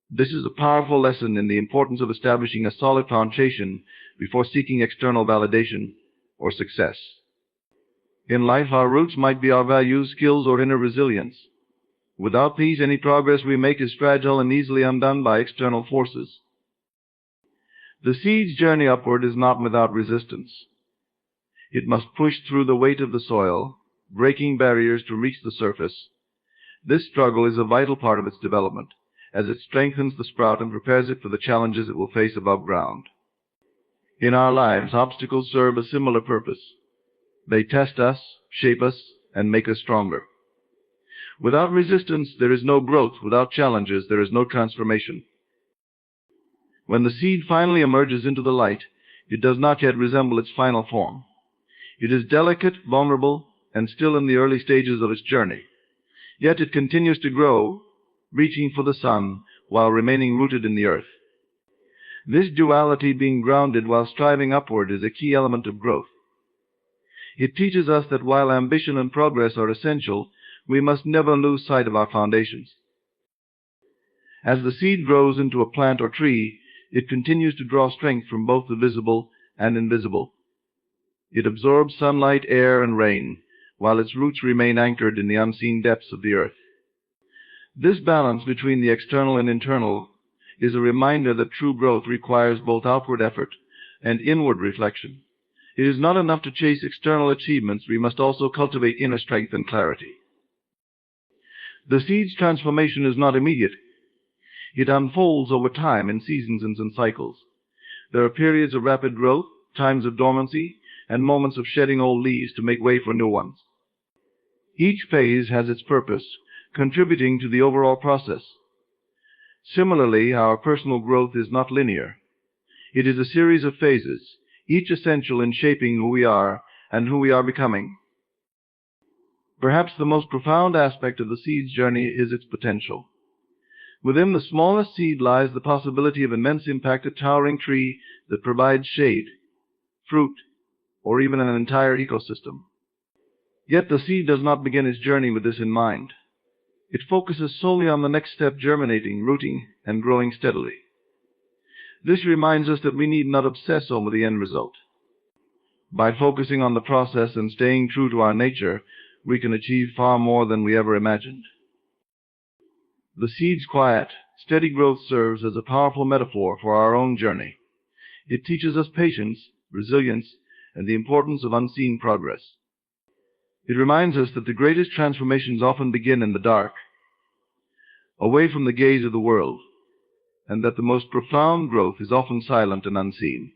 This is a powerful lesson in the importance of establishing a solid foundation before seeking external validation or success. In life, our roots might be our values, skills, or inner resilience. Without these, any progress we make is fragile and easily undone by external forces. The seed's journey upward is not without resistance. It must push through the weight of the soil, breaking barriers to reach the surface. This struggle is a vital part of its development, as it strengthens the sprout and prepares it for the challenges it will face above ground. In our lives, obstacles serve a similar purpose. They test us, shape us, and make us stronger. Without resistance, there is no growth. Without challenges, there is no transformation. When the seed finally emerges into the light, it does not yet resemble its final form. It is delicate, vulnerable, and still in the early stages of its journey. Yet it continues to grow, reaching for the sun while remaining rooted in the earth. This duality, being grounded while striving upward, is a key element of growth. It teaches us that while ambition and progress are essential, we must never lose sight of our foundations. As the seed grows into a plant or tree, it continues to draw strength from both the visible and invisible. It absorbs sunlight, air, and rain, while its roots remain anchored in the unseen depths of the earth. This balance between the external and internal is a reminder that true growth requires both outward effort and inward reflection. It is not enough to chase external achievements. We must also cultivate inner strength and clarity. The seed's transformation is not immediate. It unfolds over time in seasons and cycles. There are periods of rapid growth, times of dormancy, and moments of shedding old leaves to make way for new ones. Each phase has its purpose, contributing to the overall process. Similarly, our personal growth is not linear. It is a series of phases, each essential in shaping who we are and who we are becoming. Perhaps the most profound aspect of the seed's journey is its potential. Within the smallest seed lies the possibility of immense impact, a towering tree that provides shade, fruit, or even an entire ecosystem. Yet the seed does not begin its journey with this in mind. It focuses solely on the next step, germinating, rooting, and growing steadily. This reminds us that we need not obsess over the end result. By focusing on the process and staying true to our nature, we can achieve far more than we ever imagined. The seed's quiet, steady growth serves as a powerful metaphor for our own journey. It teaches us patience, resilience, and the importance of unseen progress. It reminds us that the greatest transformations often begin in the dark, away from the gaze of the world, and that the most profound growth is often silent and unseen.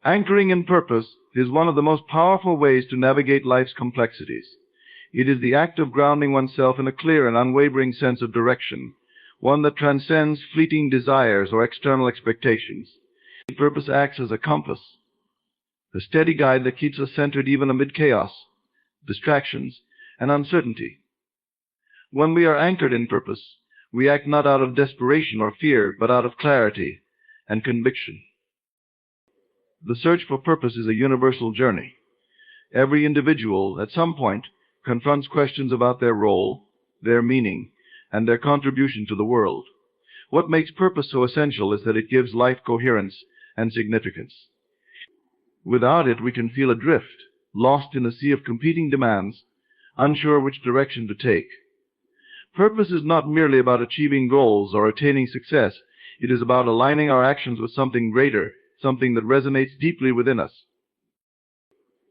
Anchoring in purpose is one of the most powerful ways to navigate life's complexities. It is the act of grounding oneself in a clear and unwavering sense of direction, one that transcends fleeting desires or external expectations. Purpose acts as a compass, a steady guide that keeps us centered even amid chaos, distractions, and uncertainty. When we are anchored in purpose, we act not out of desperation or fear, but out of clarity and conviction. The search for purpose is a universal journey. Every individual, at some point, confronts questions about their role, their meaning, and their contribution to the world. What makes purpose so essential is that it gives life coherence and significance. Without it, we can feel adrift, lost in a sea of competing demands, unsure which direction to take. Purpose is not merely about achieving goals or attaining success. It is about aligning our actions with something greater, something that resonates deeply within us.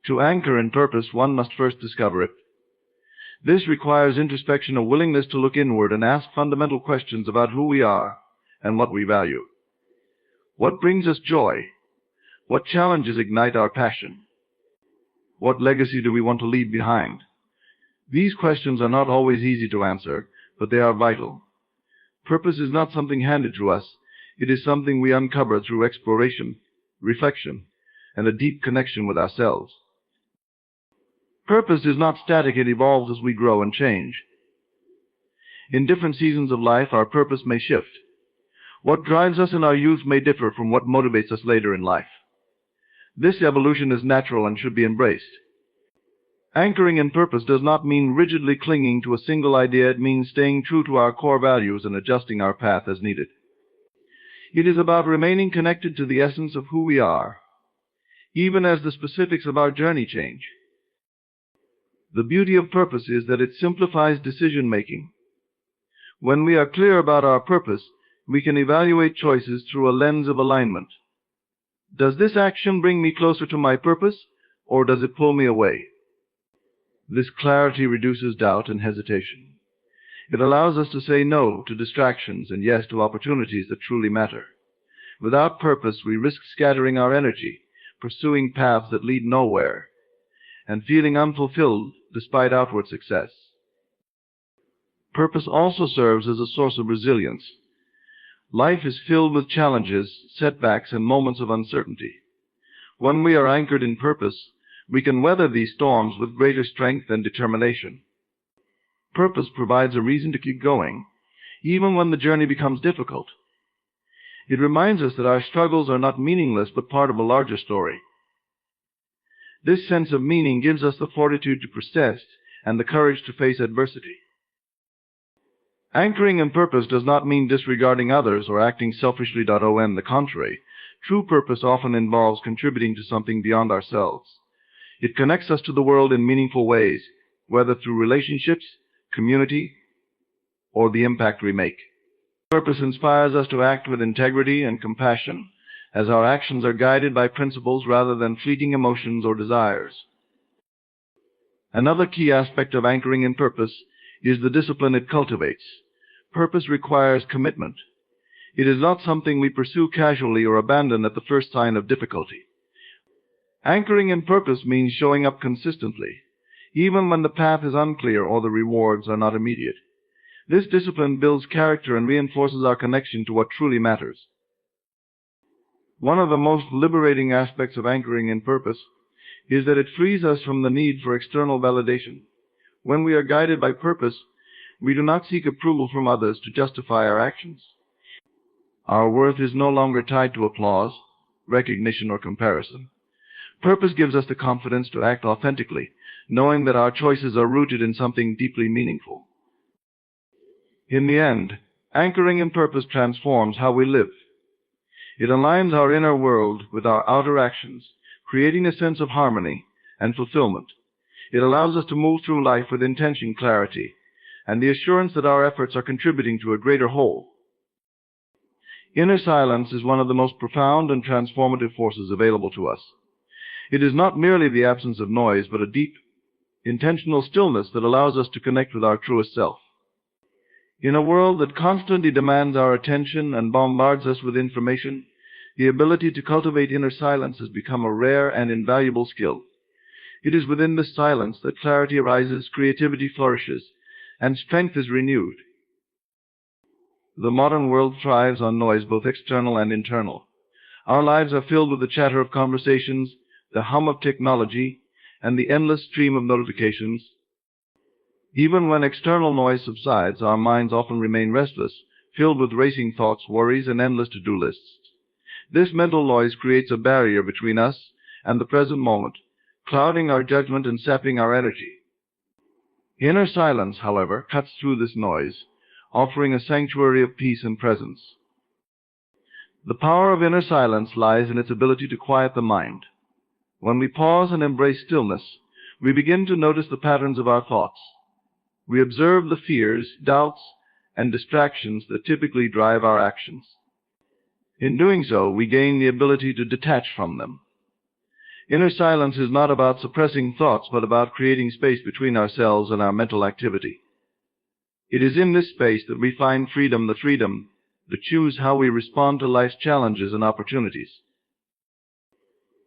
To anchor in purpose, one must first discover it. This requires introspection, a willingness to look inward and ask fundamental questions about who we are and what we value. What brings us joy? What challenges ignite our passion? What legacy do we want to leave behind? These questions are not always easy to answer, but they are vital. Purpose is not something handed to us. It is something we uncover through exploration, reflection, and a deep connection with ourselves. Purpose is not static. It evolves as we grow and change. In different seasons of life, our purpose may shift. What drives us in our youth may differ from what motivates us later in life. This evolution is natural and should be embraced. Anchoring in purpose does not mean rigidly clinging to a single idea. It means staying true to our core values and adjusting our path as needed. It is about remaining connected to the essence of who we are, even as the specifics of our journey change. The beauty of purpose is that it simplifies decision-making. When we are clear about our purpose, we can evaluate choices through a lens of alignment. Does this action bring me closer to my purpose, or does it pull me away? This clarity reduces doubt and hesitation. It allows us to say no to distractions and yes to opportunities that truly matter. Without purpose, we risk scattering our energy, pursuing paths that lead nowhere, and feeling unfulfilled despite outward success. Purpose also serves as a source of resilience. Life is filled with challenges, setbacks, and moments of uncertainty. When we are anchored in purpose, we can weather these storms with greater strength and determination. Purpose provides a reason to keep going, even when the journey becomes difficult. It reminds us that our struggles are not meaningless but part of a larger story. This sense of meaning gives us the fortitude to persist and the courage to face adversity. Anchoring in purpose does not mean disregarding others or acting selfishly. On the contrary, true purpose often involves contributing to something beyond ourselves. It connects us to the world in meaningful ways, whether through relationships, community, or the impact we make. Purpose inspires us to act with integrity and compassion, as our actions are guided by principles rather than fleeting emotions or desires. Another key aspect of anchoring in purpose is the discipline it cultivates. Purpose requires commitment. It is not something we pursue casually or abandon at the first sign of difficulty. Anchoring in purpose means showing up consistently, even when the path is unclear or the rewards are not immediate. This discipline builds character and reinforces our connection to what truly matters. One of the most liberating aspects of anchoring in purpose is that it frees us from the need for external validation. When we are guided by purpose, we do not seek approval from others to justify our actions. Our worth is no longer tied to applause, recognition, or comparison. Purpose gives us the confidence to act authentically, knowing that our choices are rooted in something deeply meaningful. In the end, anchoring in purpose transforms how we live. It aligns our inner world with our outer actions, creating a sense of harmony and fulfillment. It allows us to move through life with intention, clarity, and the assurance that our efforts are contributing to a greater whole. Inner silence is one of the most profound and transformative forces available to us. It is not merely the absence of noise, but a deep, intentional stillness that allows us to connect with our truest self. In a world that constantly demands our attention and bombards us with information, the ability to cultivate inner silence has become a rare and invaluable skill. It is within this silence that clarity arises, creativity flourishes, and strength is renewed. The modern world thrives on noise, both external and internal. Our lives are filled with the chatter of conversations, the hum of technology, and the endless stream of notifications. Even when external noise subsides, our minds often remain restless, filled with racing thoughts, worries, and endless to-do lists. This mental noise creates a barrier between us and the present moment, clouding our judgment and sapping our energy. Inner silence, however, cuts through this noise, offering a sanctuary of peace and presence. The power of inner silence lies in its ability to quiet the mind. When we pause and embrace stillness, we begin to notice the patterns of our thoughts. We observe the fears, doubts, and distractions that typically drive our actions. In doing so, we gain the ability to detach from them. Inner silence is not about suppressing thoughts, but about creating space between ourselves and our mental activity. It is in this space that we find the freedom to choose how we respond to life's challenges and opportunities.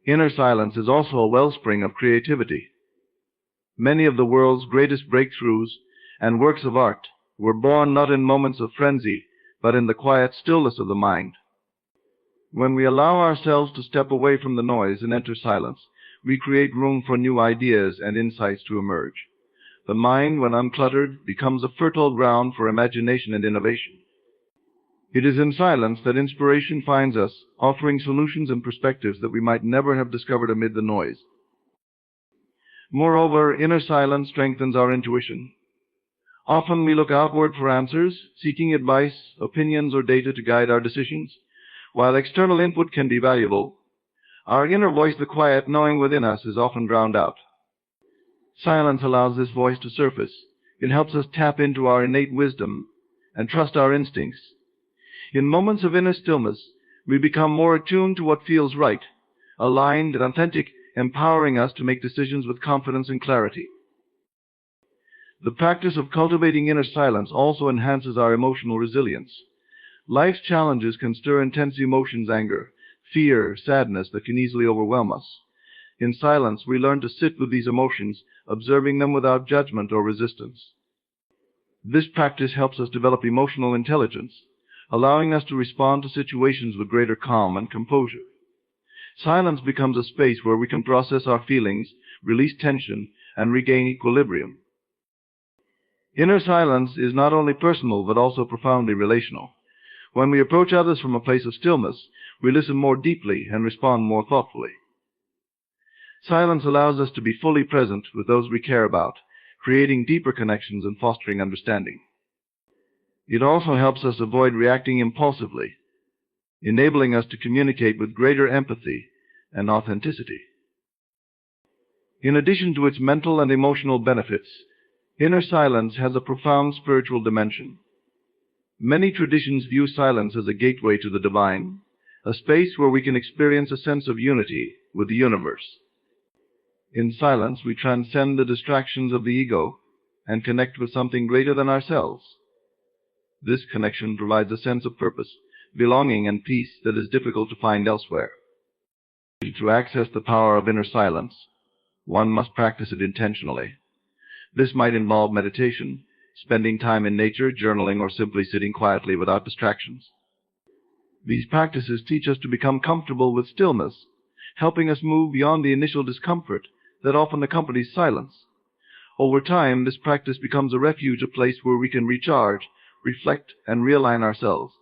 Inner silence is also a wellspring of creativity. Many of the world's greatest breakthroughs and works of art were born not in moments of frenzy, but in the quiet stillness of the mind. When we allow ourselves to step away from the noise and enter silence, we create room for new ideas and insights to emerge. The mind, when uncluttered, becomes a fertile ground for imagination and innovation. It is in silence that inspiration finds us, offering solutions and perspectives that we might never have discovered amid the noise. Moreover, inner silence strengthens our intuition. Often we look outward for answers, seeking advice, opinions, or data to guide our decisions. While external input can be valuable, our inner voice, the quiet knowing within us, is often drowned out. Silence allows this voice to surface. It helps us tap into our innate wisdom and trust our instincts. In moments of inner stillness, we become more attuned to what feels right, aligned and authentic, empowering us to make decisions with confidence and clarity. The practice of cultivating inner silence also enhances our emotional resilience. Life's challenges can stir intense emotions, anger, fear, sadness that can easily overwhelm us. In silence, we learn to sit with these emotions, observing them without judgment or resistance. This practice helps us develop emotional intelligence, allowing us to respond to situations with greater calm and composure. Silence becomes a space where we can process our feelings, release tension, and regain equilibrium. Inner silence is not only personal but also profoundly relational. When we approach others from a place of stillness, we listen more deeply and respond more thoughtfully. Silence allows us to be fully present with those we care about, creating deeper connections and fostering understanding. It also helps us avoid reacting impulsively, enabling us to communicate with greater empathy and authenticity. In addition to its mental and emotional benefits, inner silence has a profound spiritual dimension. Many traditions view silence as a gateway to the divine, a space where we can experience a sense of unity with the universe. In silence, we transcend the distractions of the ego and connect with something greater than ourselves. This connection provides a sense of purpose, belonging, and peace that is difficult to find elsewhere. To access the power of inner silence, one must practice it intentionally. This might involve meditation, spending time in nature, journaling, or simply sitting quietly without distractions. These practices teach us to become comfortable with stillness, helping us move beyond the initial discomfort that often accompanies silence. Over time, this practice becomes a refuge, a place where we can recharge, reflect, and realign ourselves.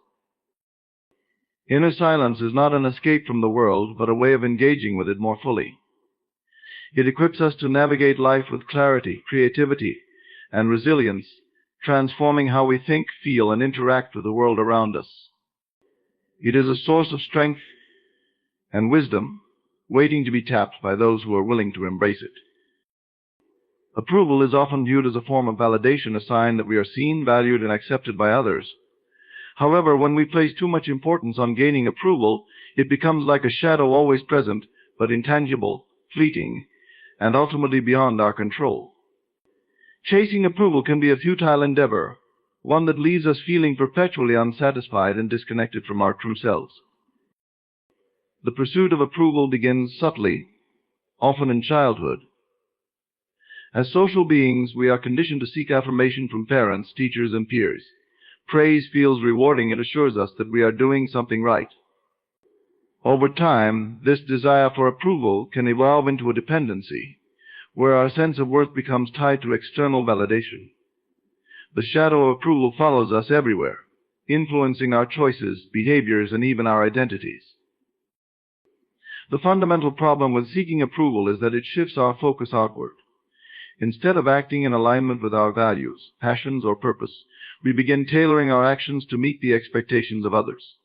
Inner silence is not an escape from the world, but a way of engaging with it more fully. It equips us to navigate life with clarity, creativity, and resilience, transforming how we think, feel, and interact with the world around us. It is a source of strength and wisdom, waiting to be tapped by those who are willing to embrace it. Approval is often viewed as a form of validation, a sign that we are seen, valued, and accepted by others. However, when we place too much importance on gaining approval, it becomes like a shadow, always present, but intangible, fleeting, and ultimately beyond our control. Chasing approval can be a futile endeavor, one that leaves us feeling perpetually unsatisfied and disconnected from our true selves. The pursuit of approval begins subtly, often in childhood. As social beings, we are conditioned to seek affirmation from parents, teachers, and peers. Praise feels rewarding and assures us that we are doing something right. Over time, this desire for approval can evolve into a dependency, where our sense of worth becomes tied to external validation. The shadow of approval follows us everywhere, influencing our choices, behaviors, and even our identities. The fundamental problem with seeking approval is that it shifts our focus outward. Instead of acting in alignment with our values, passions, or purpose, we begin tailoring our actions to meet the expectations of others.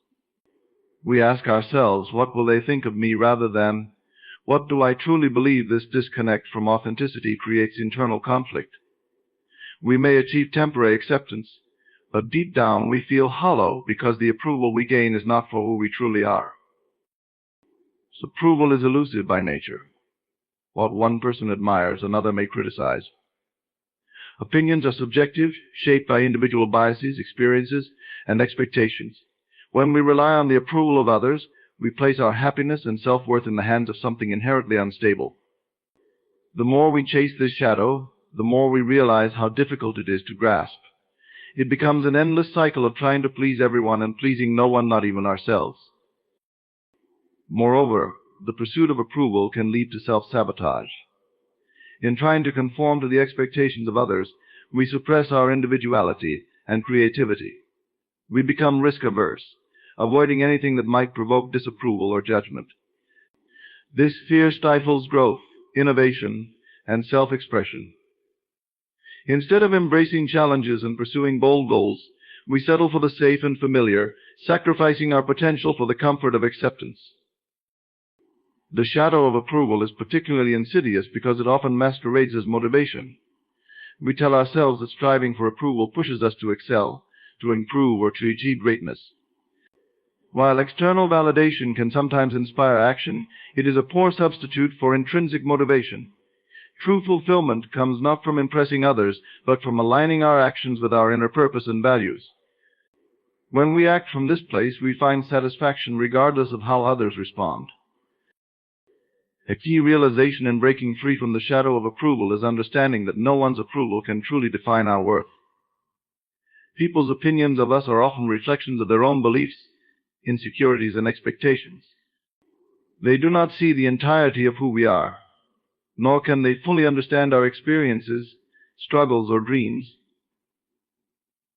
We ask ourselves, what will they think of me, rather than, what do I truly believe? This disconnect from authenticity creates internal conflict. We may achieve temporary acceptance, but deep down we feel hollow because the approval we gain is not for who we truly are. Approval is elusive by nature. What one person admires, another may criticize. Opinions are subjective, shaped by individual biases, experiences, and expectations. When we rely on the approval of others, we place our happiness and self-worth in the hands of something inherently unstable. The more we chase this shadow, the more we realize how difficult it is to grasp. It becomes an endless cycle of trying to please everyone and pleasing no one, not even ourselves. Moreover, the pursuit of approval can lead to self-sabotage. In trying to conform to the expectations of others, we suppress our individuality and creativity. We become risk-averse, avoiding anything that might provoke disapproval or judgment. This fear stifles growth, innovation, and self-expression. Instead of embracing challenges and pursuing bold goals, we settle for the safe and familiar, sacrificing our potential for the comfort of acceptance. The shadow of approval is particularly insidious because it often masquerades as motivation. We tell ourselves that striving for approval pushes us to excel, to improve, or to achieve greatness. While external validation can sometimes inspire action, it is a poor substitute for intrinsic motivation. True fulfillment comes not from impressing others, but from aligning our actions with our inner purpose and values. When we act from this place, we find satisfaction regardless of how others respond. A key realization in breaking free from the shadow of approval is understanding that no one's approval can truly define our worth. People's opinions of us are often reflections of their own beliefs, insecurities, and expectations. They do not see the entirety of who we are, nor can they fully understand our experiences, struggles, or dreams.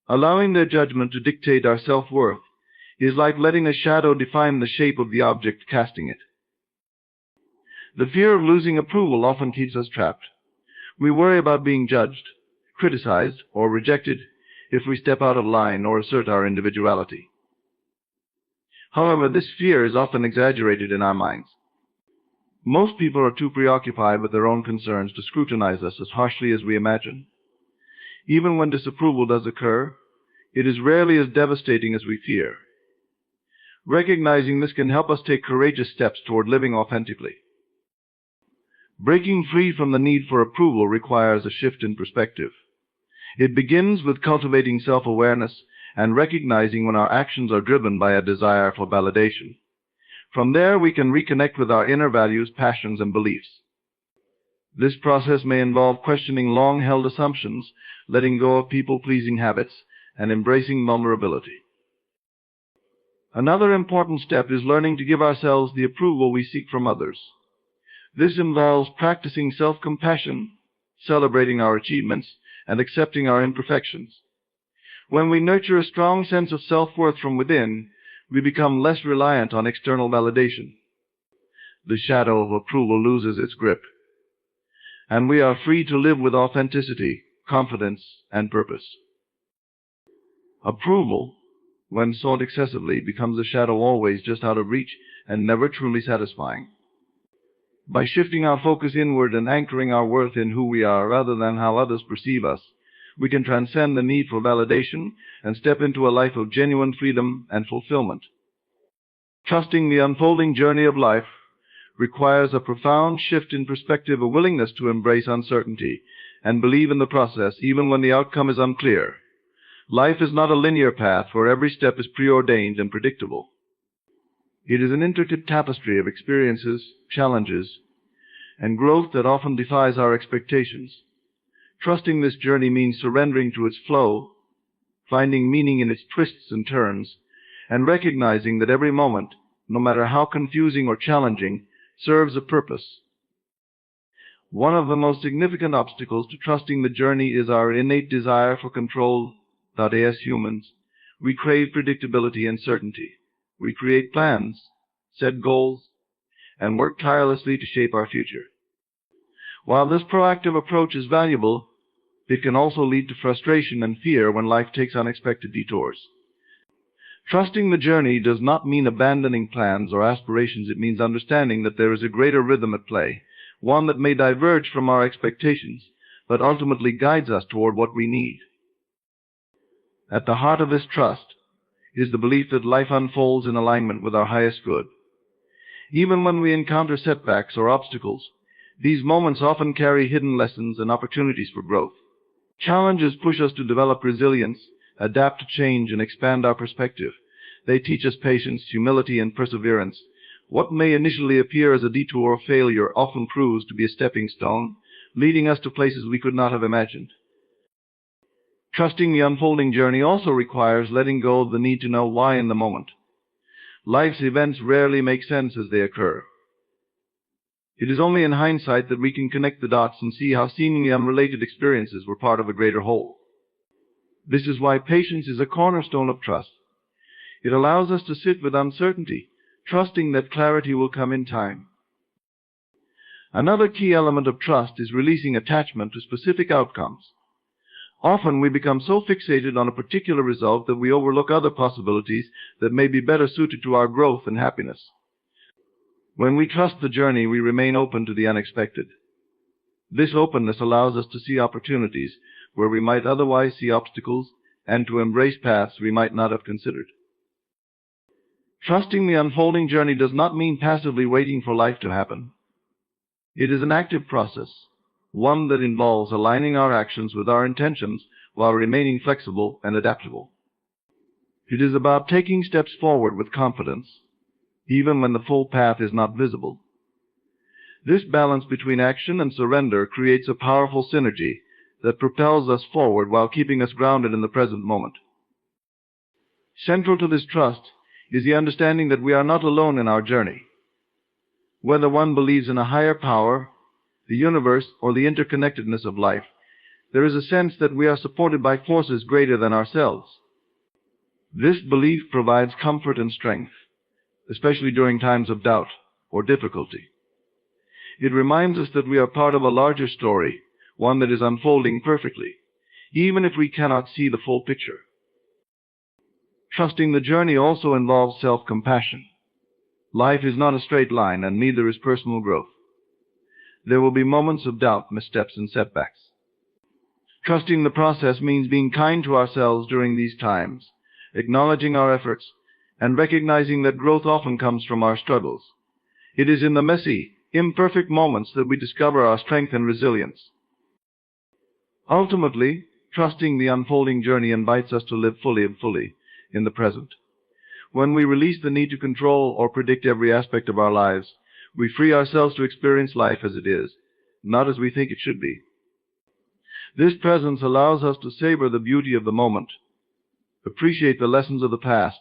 Allowing their judgment to dictate our self-worth is like letting a shadow define the shape of the object casting it. The fear of losing approval often keeps us trapped. We worry about being judged, criticized, or rejected if we step out of line or assert our individuality. However, this fear is often exaggerated in our minds. Most people are too preoccupied with their own concerns to scrutinize us as harshly as we imagine. Even when disapproval does occur, it is rarely as devastating as we fear. Recognizing this can help us take courageous steps toward living authentically. Breaking free from the need for approval requires a shift in perspective. It begins with cultivating self-awareness and recognizing when our actions are driven by a desire for validation. From there, we can reconnect with our inner values, passions, and beliefs. This process may involve questioning long-held assumptions, letting go of people-pleasing habits, and embracing vulnerability. Another important step is learning to give ourselves the approval we seek from others. This involves practicing self-compassion, celebrating our achievements, and accepting our imperfections. When we nurture a strong sense of self-worth from within, we become less reliant on external validation. The shadow of approval loses its grip, and we are free to live with authenticity, confidence, and purpose. Approval, when sought excessively, becomes a shadow always just out of reach and never truly satisfying. By shifting our focus inward and anchoring our worth in who we are rather than how others perceive us, we can transcend the need for validation and step into a life of genuine freedom and fulfillment. Trusting the unfolding journey of life requires a profound shift in perspective, a willingness to embrace uncertainty and believe in the process even when the outcome is unclear. Life is not a linear path where every step is preordained and predictable. It is an intricate tapestry of experiences, challenges, and growth that often defies our expectations. Trusting this journey means surrendering to its flow, finding meaning in its twists and turns, and recognizing that every moment, no matter how confusing or challenging, serves a purpose. One of the most significant obstacles to trusting the journey is our innate desire for control. As humans, we crave predictability and certainty. We create plans, set goals, and work tirelessly to shape our future. While this proactive approach is valuable, it can also lead to frustration and fear when life takes unexpected detours. Trusting the journey does not mean abandoning plans or aspirations. It means understanding that there is a greater rhythm at play, one that may diverge from our expectations, but ultimately guides us toward what we need. At the heart of this trust is the belief that life unfolds in alignment with our highest good. Even when we encounter setbacks or obstacles, these moments often carry hidden lessons and opportunities for growth. Challenges push us to develop resilience, adapt to change, and expand our perspective. They teach us patience, humility, and perseverance. What may initially appear as a detour or failure often proves to be a stepping stone, leading us to places we could not have imagined. Trusting the unfolding journey also requires letting go of the need to know why in the moment. Life's events rarely make sense as they occur. It is only in hindsight that we can connect the dots and see how seemingly unrelated experiences were part of a greater whole. This is why patience is a cornerstone of trust. It allows us to sit with uncertainty, trusting that clarity will come in time. Another key element of trust is releasing attachment to specific outcomes. Often we become so fixated on a particular result that we overlook other possibilities that may be better suited to our growth and happiness. When we trust the journey, we remain open to the unexpected. This openness allows us to see opportunities where we might otherwise see obstacles and to embrace paths we might not have considered. Trusting the unfolding journey does not mean passively waiting for life to happen. It is an active process, one that involves aligning our actions with our intentions while remaining flexible and adaptable. It is about taking steps forward with confidence, even when the full path is not visible. This balance between action and surrender creates a powerful synergy that propels us forward while keeping us grounded in the present moment. Central to this trust is the understanding that we are not alone in our journey. Whether one believes in a higher power, the universe, or the interconnectedness of life, there is a sense that we are supported by forces greater than ourselves. This belief provides comfort and strength, especially during times of doubt or difficulty. It reminds us that we are part of a larger story, one that is unfolding perfectly, even if we cannot see the full picture. Trusting the journey also involves self-compassion. Life is not a straight line, and neither is personal growth. There will be moments of doubt, missteps, and setbacks. Trusting the process means being kind to ourselves during these times, acknowledging our efforts, and recognizing that growth often comes from our struggles. It is in the messy, imperfect moments that we discover our strength and resilience. Ultimately, trusting the unfolding journey invites us to live fully in the present. When we release the need to control or predict every aspect of our lives, we free ourselves to experience life as it is, not as we think it should be. This presence allows us to savor the beauty of the moment, appreciate the lessons of the past,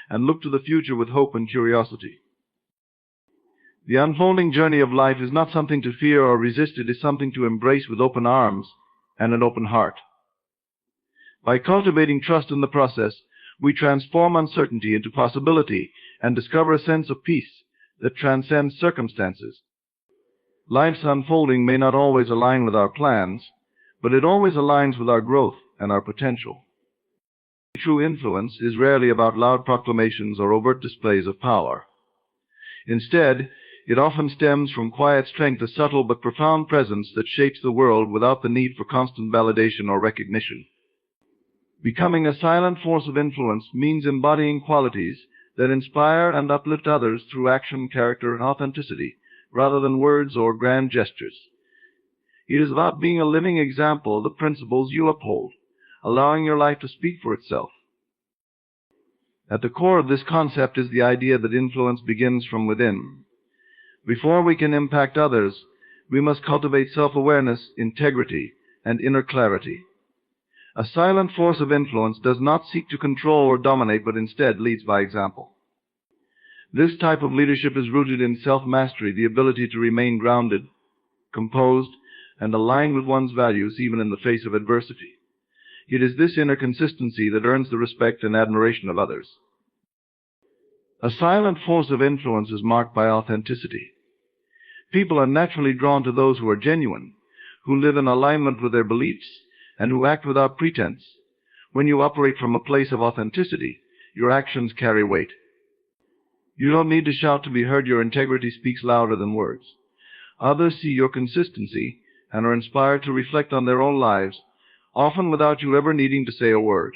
and look to the future with hope and curiosity. The unfolding journey of life is not something to fear or resist. It is something to embrace with open arms and an open heart. By cultivating trust in the process, we transform uncertainty into possibility and discover a sense of peace that transcends circumstances. Life's unfolding may not always align with our plans, but it always aligns with our growth and our potential. True influence is rarely about loud proclamations or overt displays of power. Instead, it often stems from quiet strength, a subtle but profound presence that shapes the world without the need for constant validation or recognition. Becoming a silent force of influence means embodying qualities that inspire and uplift others through action, character, and authenticity, rather than words or grand gestures. It is about being a living example of the principles you uphold, allowing your life to speak for itself. At the core of this concept is the idea that influence begins from within. Before we can impact others, we must cultivate self-awareness, integrity, and inner clarity. A silent force of influence does not seek to control or dominate, but instead leads by example. This type of leadership is rooted in self-mastery, the ability to remain grounded, composed, and aligned with one's values even in the face of adversity. It is this inner consistency that earns the respect and admiration of others. A silent force of influence is marked by authenticity. People are naturally drawn to those who are genuine, who live in alignment with their beliefs, and who act without pretense. When you operate from a place of authenticity, your actions carry weight. You don't need to shout to be heard. Your integrity speaks louder than words. Others see your consistency and are inspired to reflect on their own lives, often without you ever needing to say a word.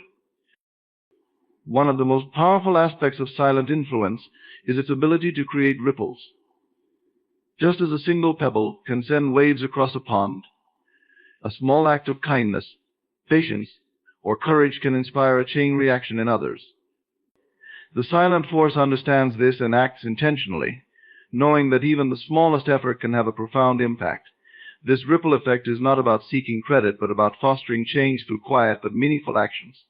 One of the most powerful aspects of silent influence is its ability to create ripples. Just as a single pebble can send waves across a pond, a small act of kindness, patience, or courage can inspire a chain reaction in others. The silent force understands this and acts intentionally, knowing that even the smallest effort can have a profound impact. This ripple effect is not about seeking credit, but about fostering change through quiet but meaningful actions.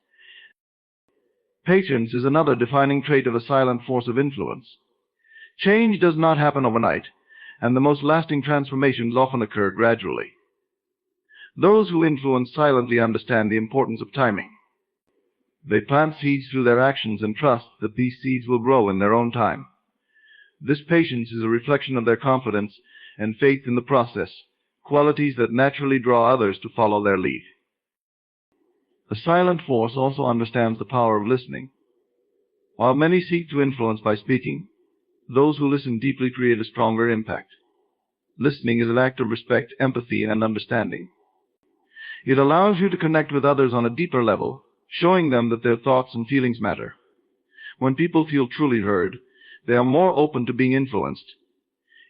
Patience is another defining trait of a silent force of influence. Change does not happen overnight, and the most lasting transformations often occur gradually. Those who influence silently understand the importance of timing. They plant seeds through their actions and trust that these seeds will grow in their own time. This patience is a reflection of their confidence and faith in the process, qualities that naturally draw others to follow their lead. The silent force also understands the power of listening. While many seek to influence by speaking, those who listen deeply create a stronger impact. Listening is an act of respect, empathy, and understanding. It allows you to connect with others on a deeper level, showing them that their thoughts and feelings matter. When people feel truly heard, they are more open to being influenced.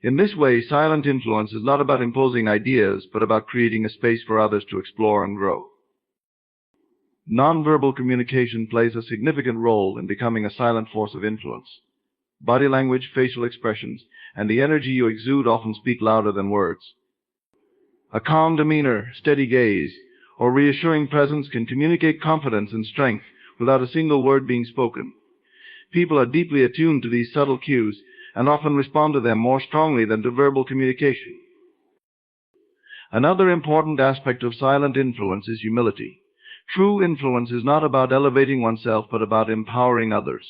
In this way, silent influence is not about imposing ideas, but about creating a space for others to explore and grow. Nonverbal communication plays a significant role in becoming a silent force of influence. Body language, facial expressions, and the energy you exude often speak louder than words. A calm demeanor, steady gaze, or reassuring presence can communicate confidence and strength without a single word being spoken. People are deeply attuned to these subtle cues and often respond to them more strongly than to verbal communication. Another important aspect of silent influence is humility. True influence is not about elevating oneself, but about empowering others.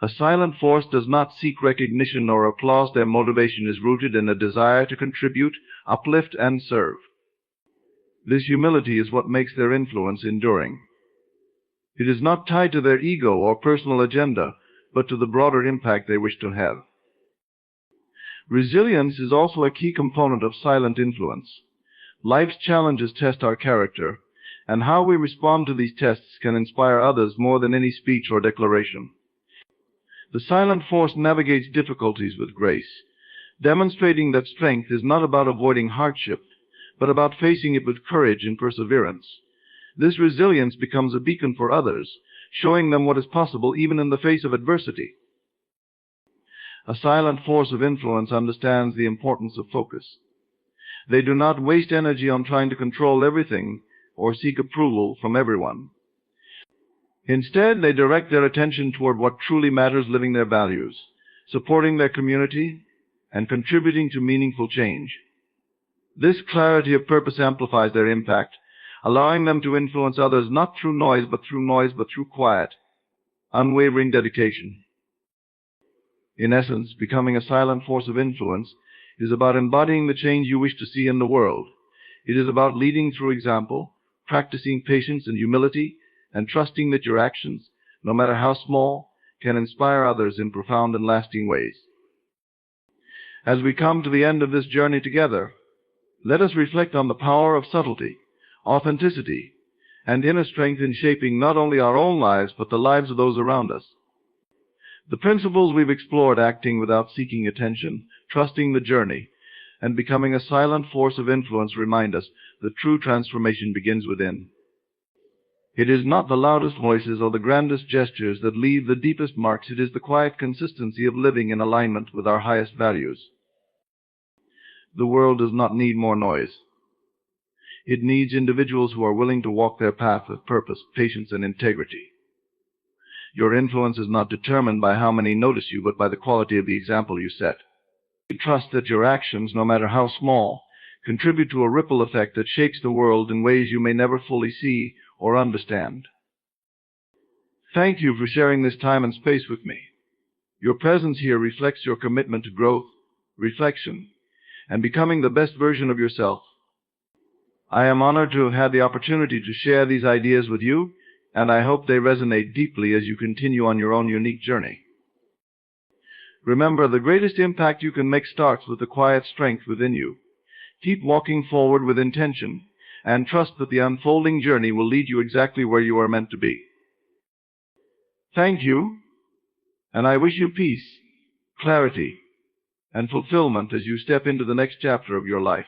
A silent force does not seek recognition or applause. Their motivation is rooted in a desire to contribute, uplift, and serve. This humility is what makes their influence enduring. It is not tied to their ego or personal agenda, but to the broader impact they wish to have. Resilience is also a key component of silent influence. Life's challenges test our character, and how we respond to these tests can inspire others more than any speech or declaration. The silent force navigates difficulties with grace, demonstrating that strength is not about avoiding hardship, but about facing it with courage and perseverance. This resilience becomes a beacon for others, showing them what is possible even in the face of adversity. A silent force of influence understands the importance of focus. They do not waste energy on trying to control everything or seek approval from everyone. Instead, they direct their attention toward what truly matters, living their values, supporting their community, and contributing to meaningful change. This clarity of purpose amplifies their impact, allowing them to influence others not through noise, but through quiet, unwavering dedication. In essence, becoming a silent force of influence is about embodying the change you wish to see in the world. It is about leading through example, practicing patience and humility, and trusting that your actions, no matter how small, can inspire others in profound and lasting ways. As we come to the end of this journey together, let us reflect on the power of subtlety, authenticity, and inner strength in shaping not only our own lives, but the lives of those around us. The principles we've explored, acting without seeking attention, trusting the journey, and becoming a silent force of influence, remind us that true transformation begins within. It is not the loudest voices or the grandest gestures that leave the deepest marks. It is the quiet consistency of living in alignment with our highest values. The world does not need more noise. It needs individuals who are willing to walk their path with purpose, patience, and integrity. Your influence is not determined by how many notice you, but by the quality of the example you set. Trust that your actions, no matter how small, contribute to a ripple effect that shapes the world in ways you may never fully see or understand. Thank you for sharing this time and space with me. Your presence here reflects your commitment to growth, reflection, and becoming the best version of yourself. I am honored to have had the opportunity to share these ideas with you, and I hope they resonate deeply as you continue on your own unique journey. Remember, the greatest impact you can make starts with the quiet strength within you. Keep walking forward with intention, and trust that the unfolding journey will lead you exactly where you are meant to be. Thank you, and I wish you peace, clarity, and fulfillment as you step into the next chapter of your life.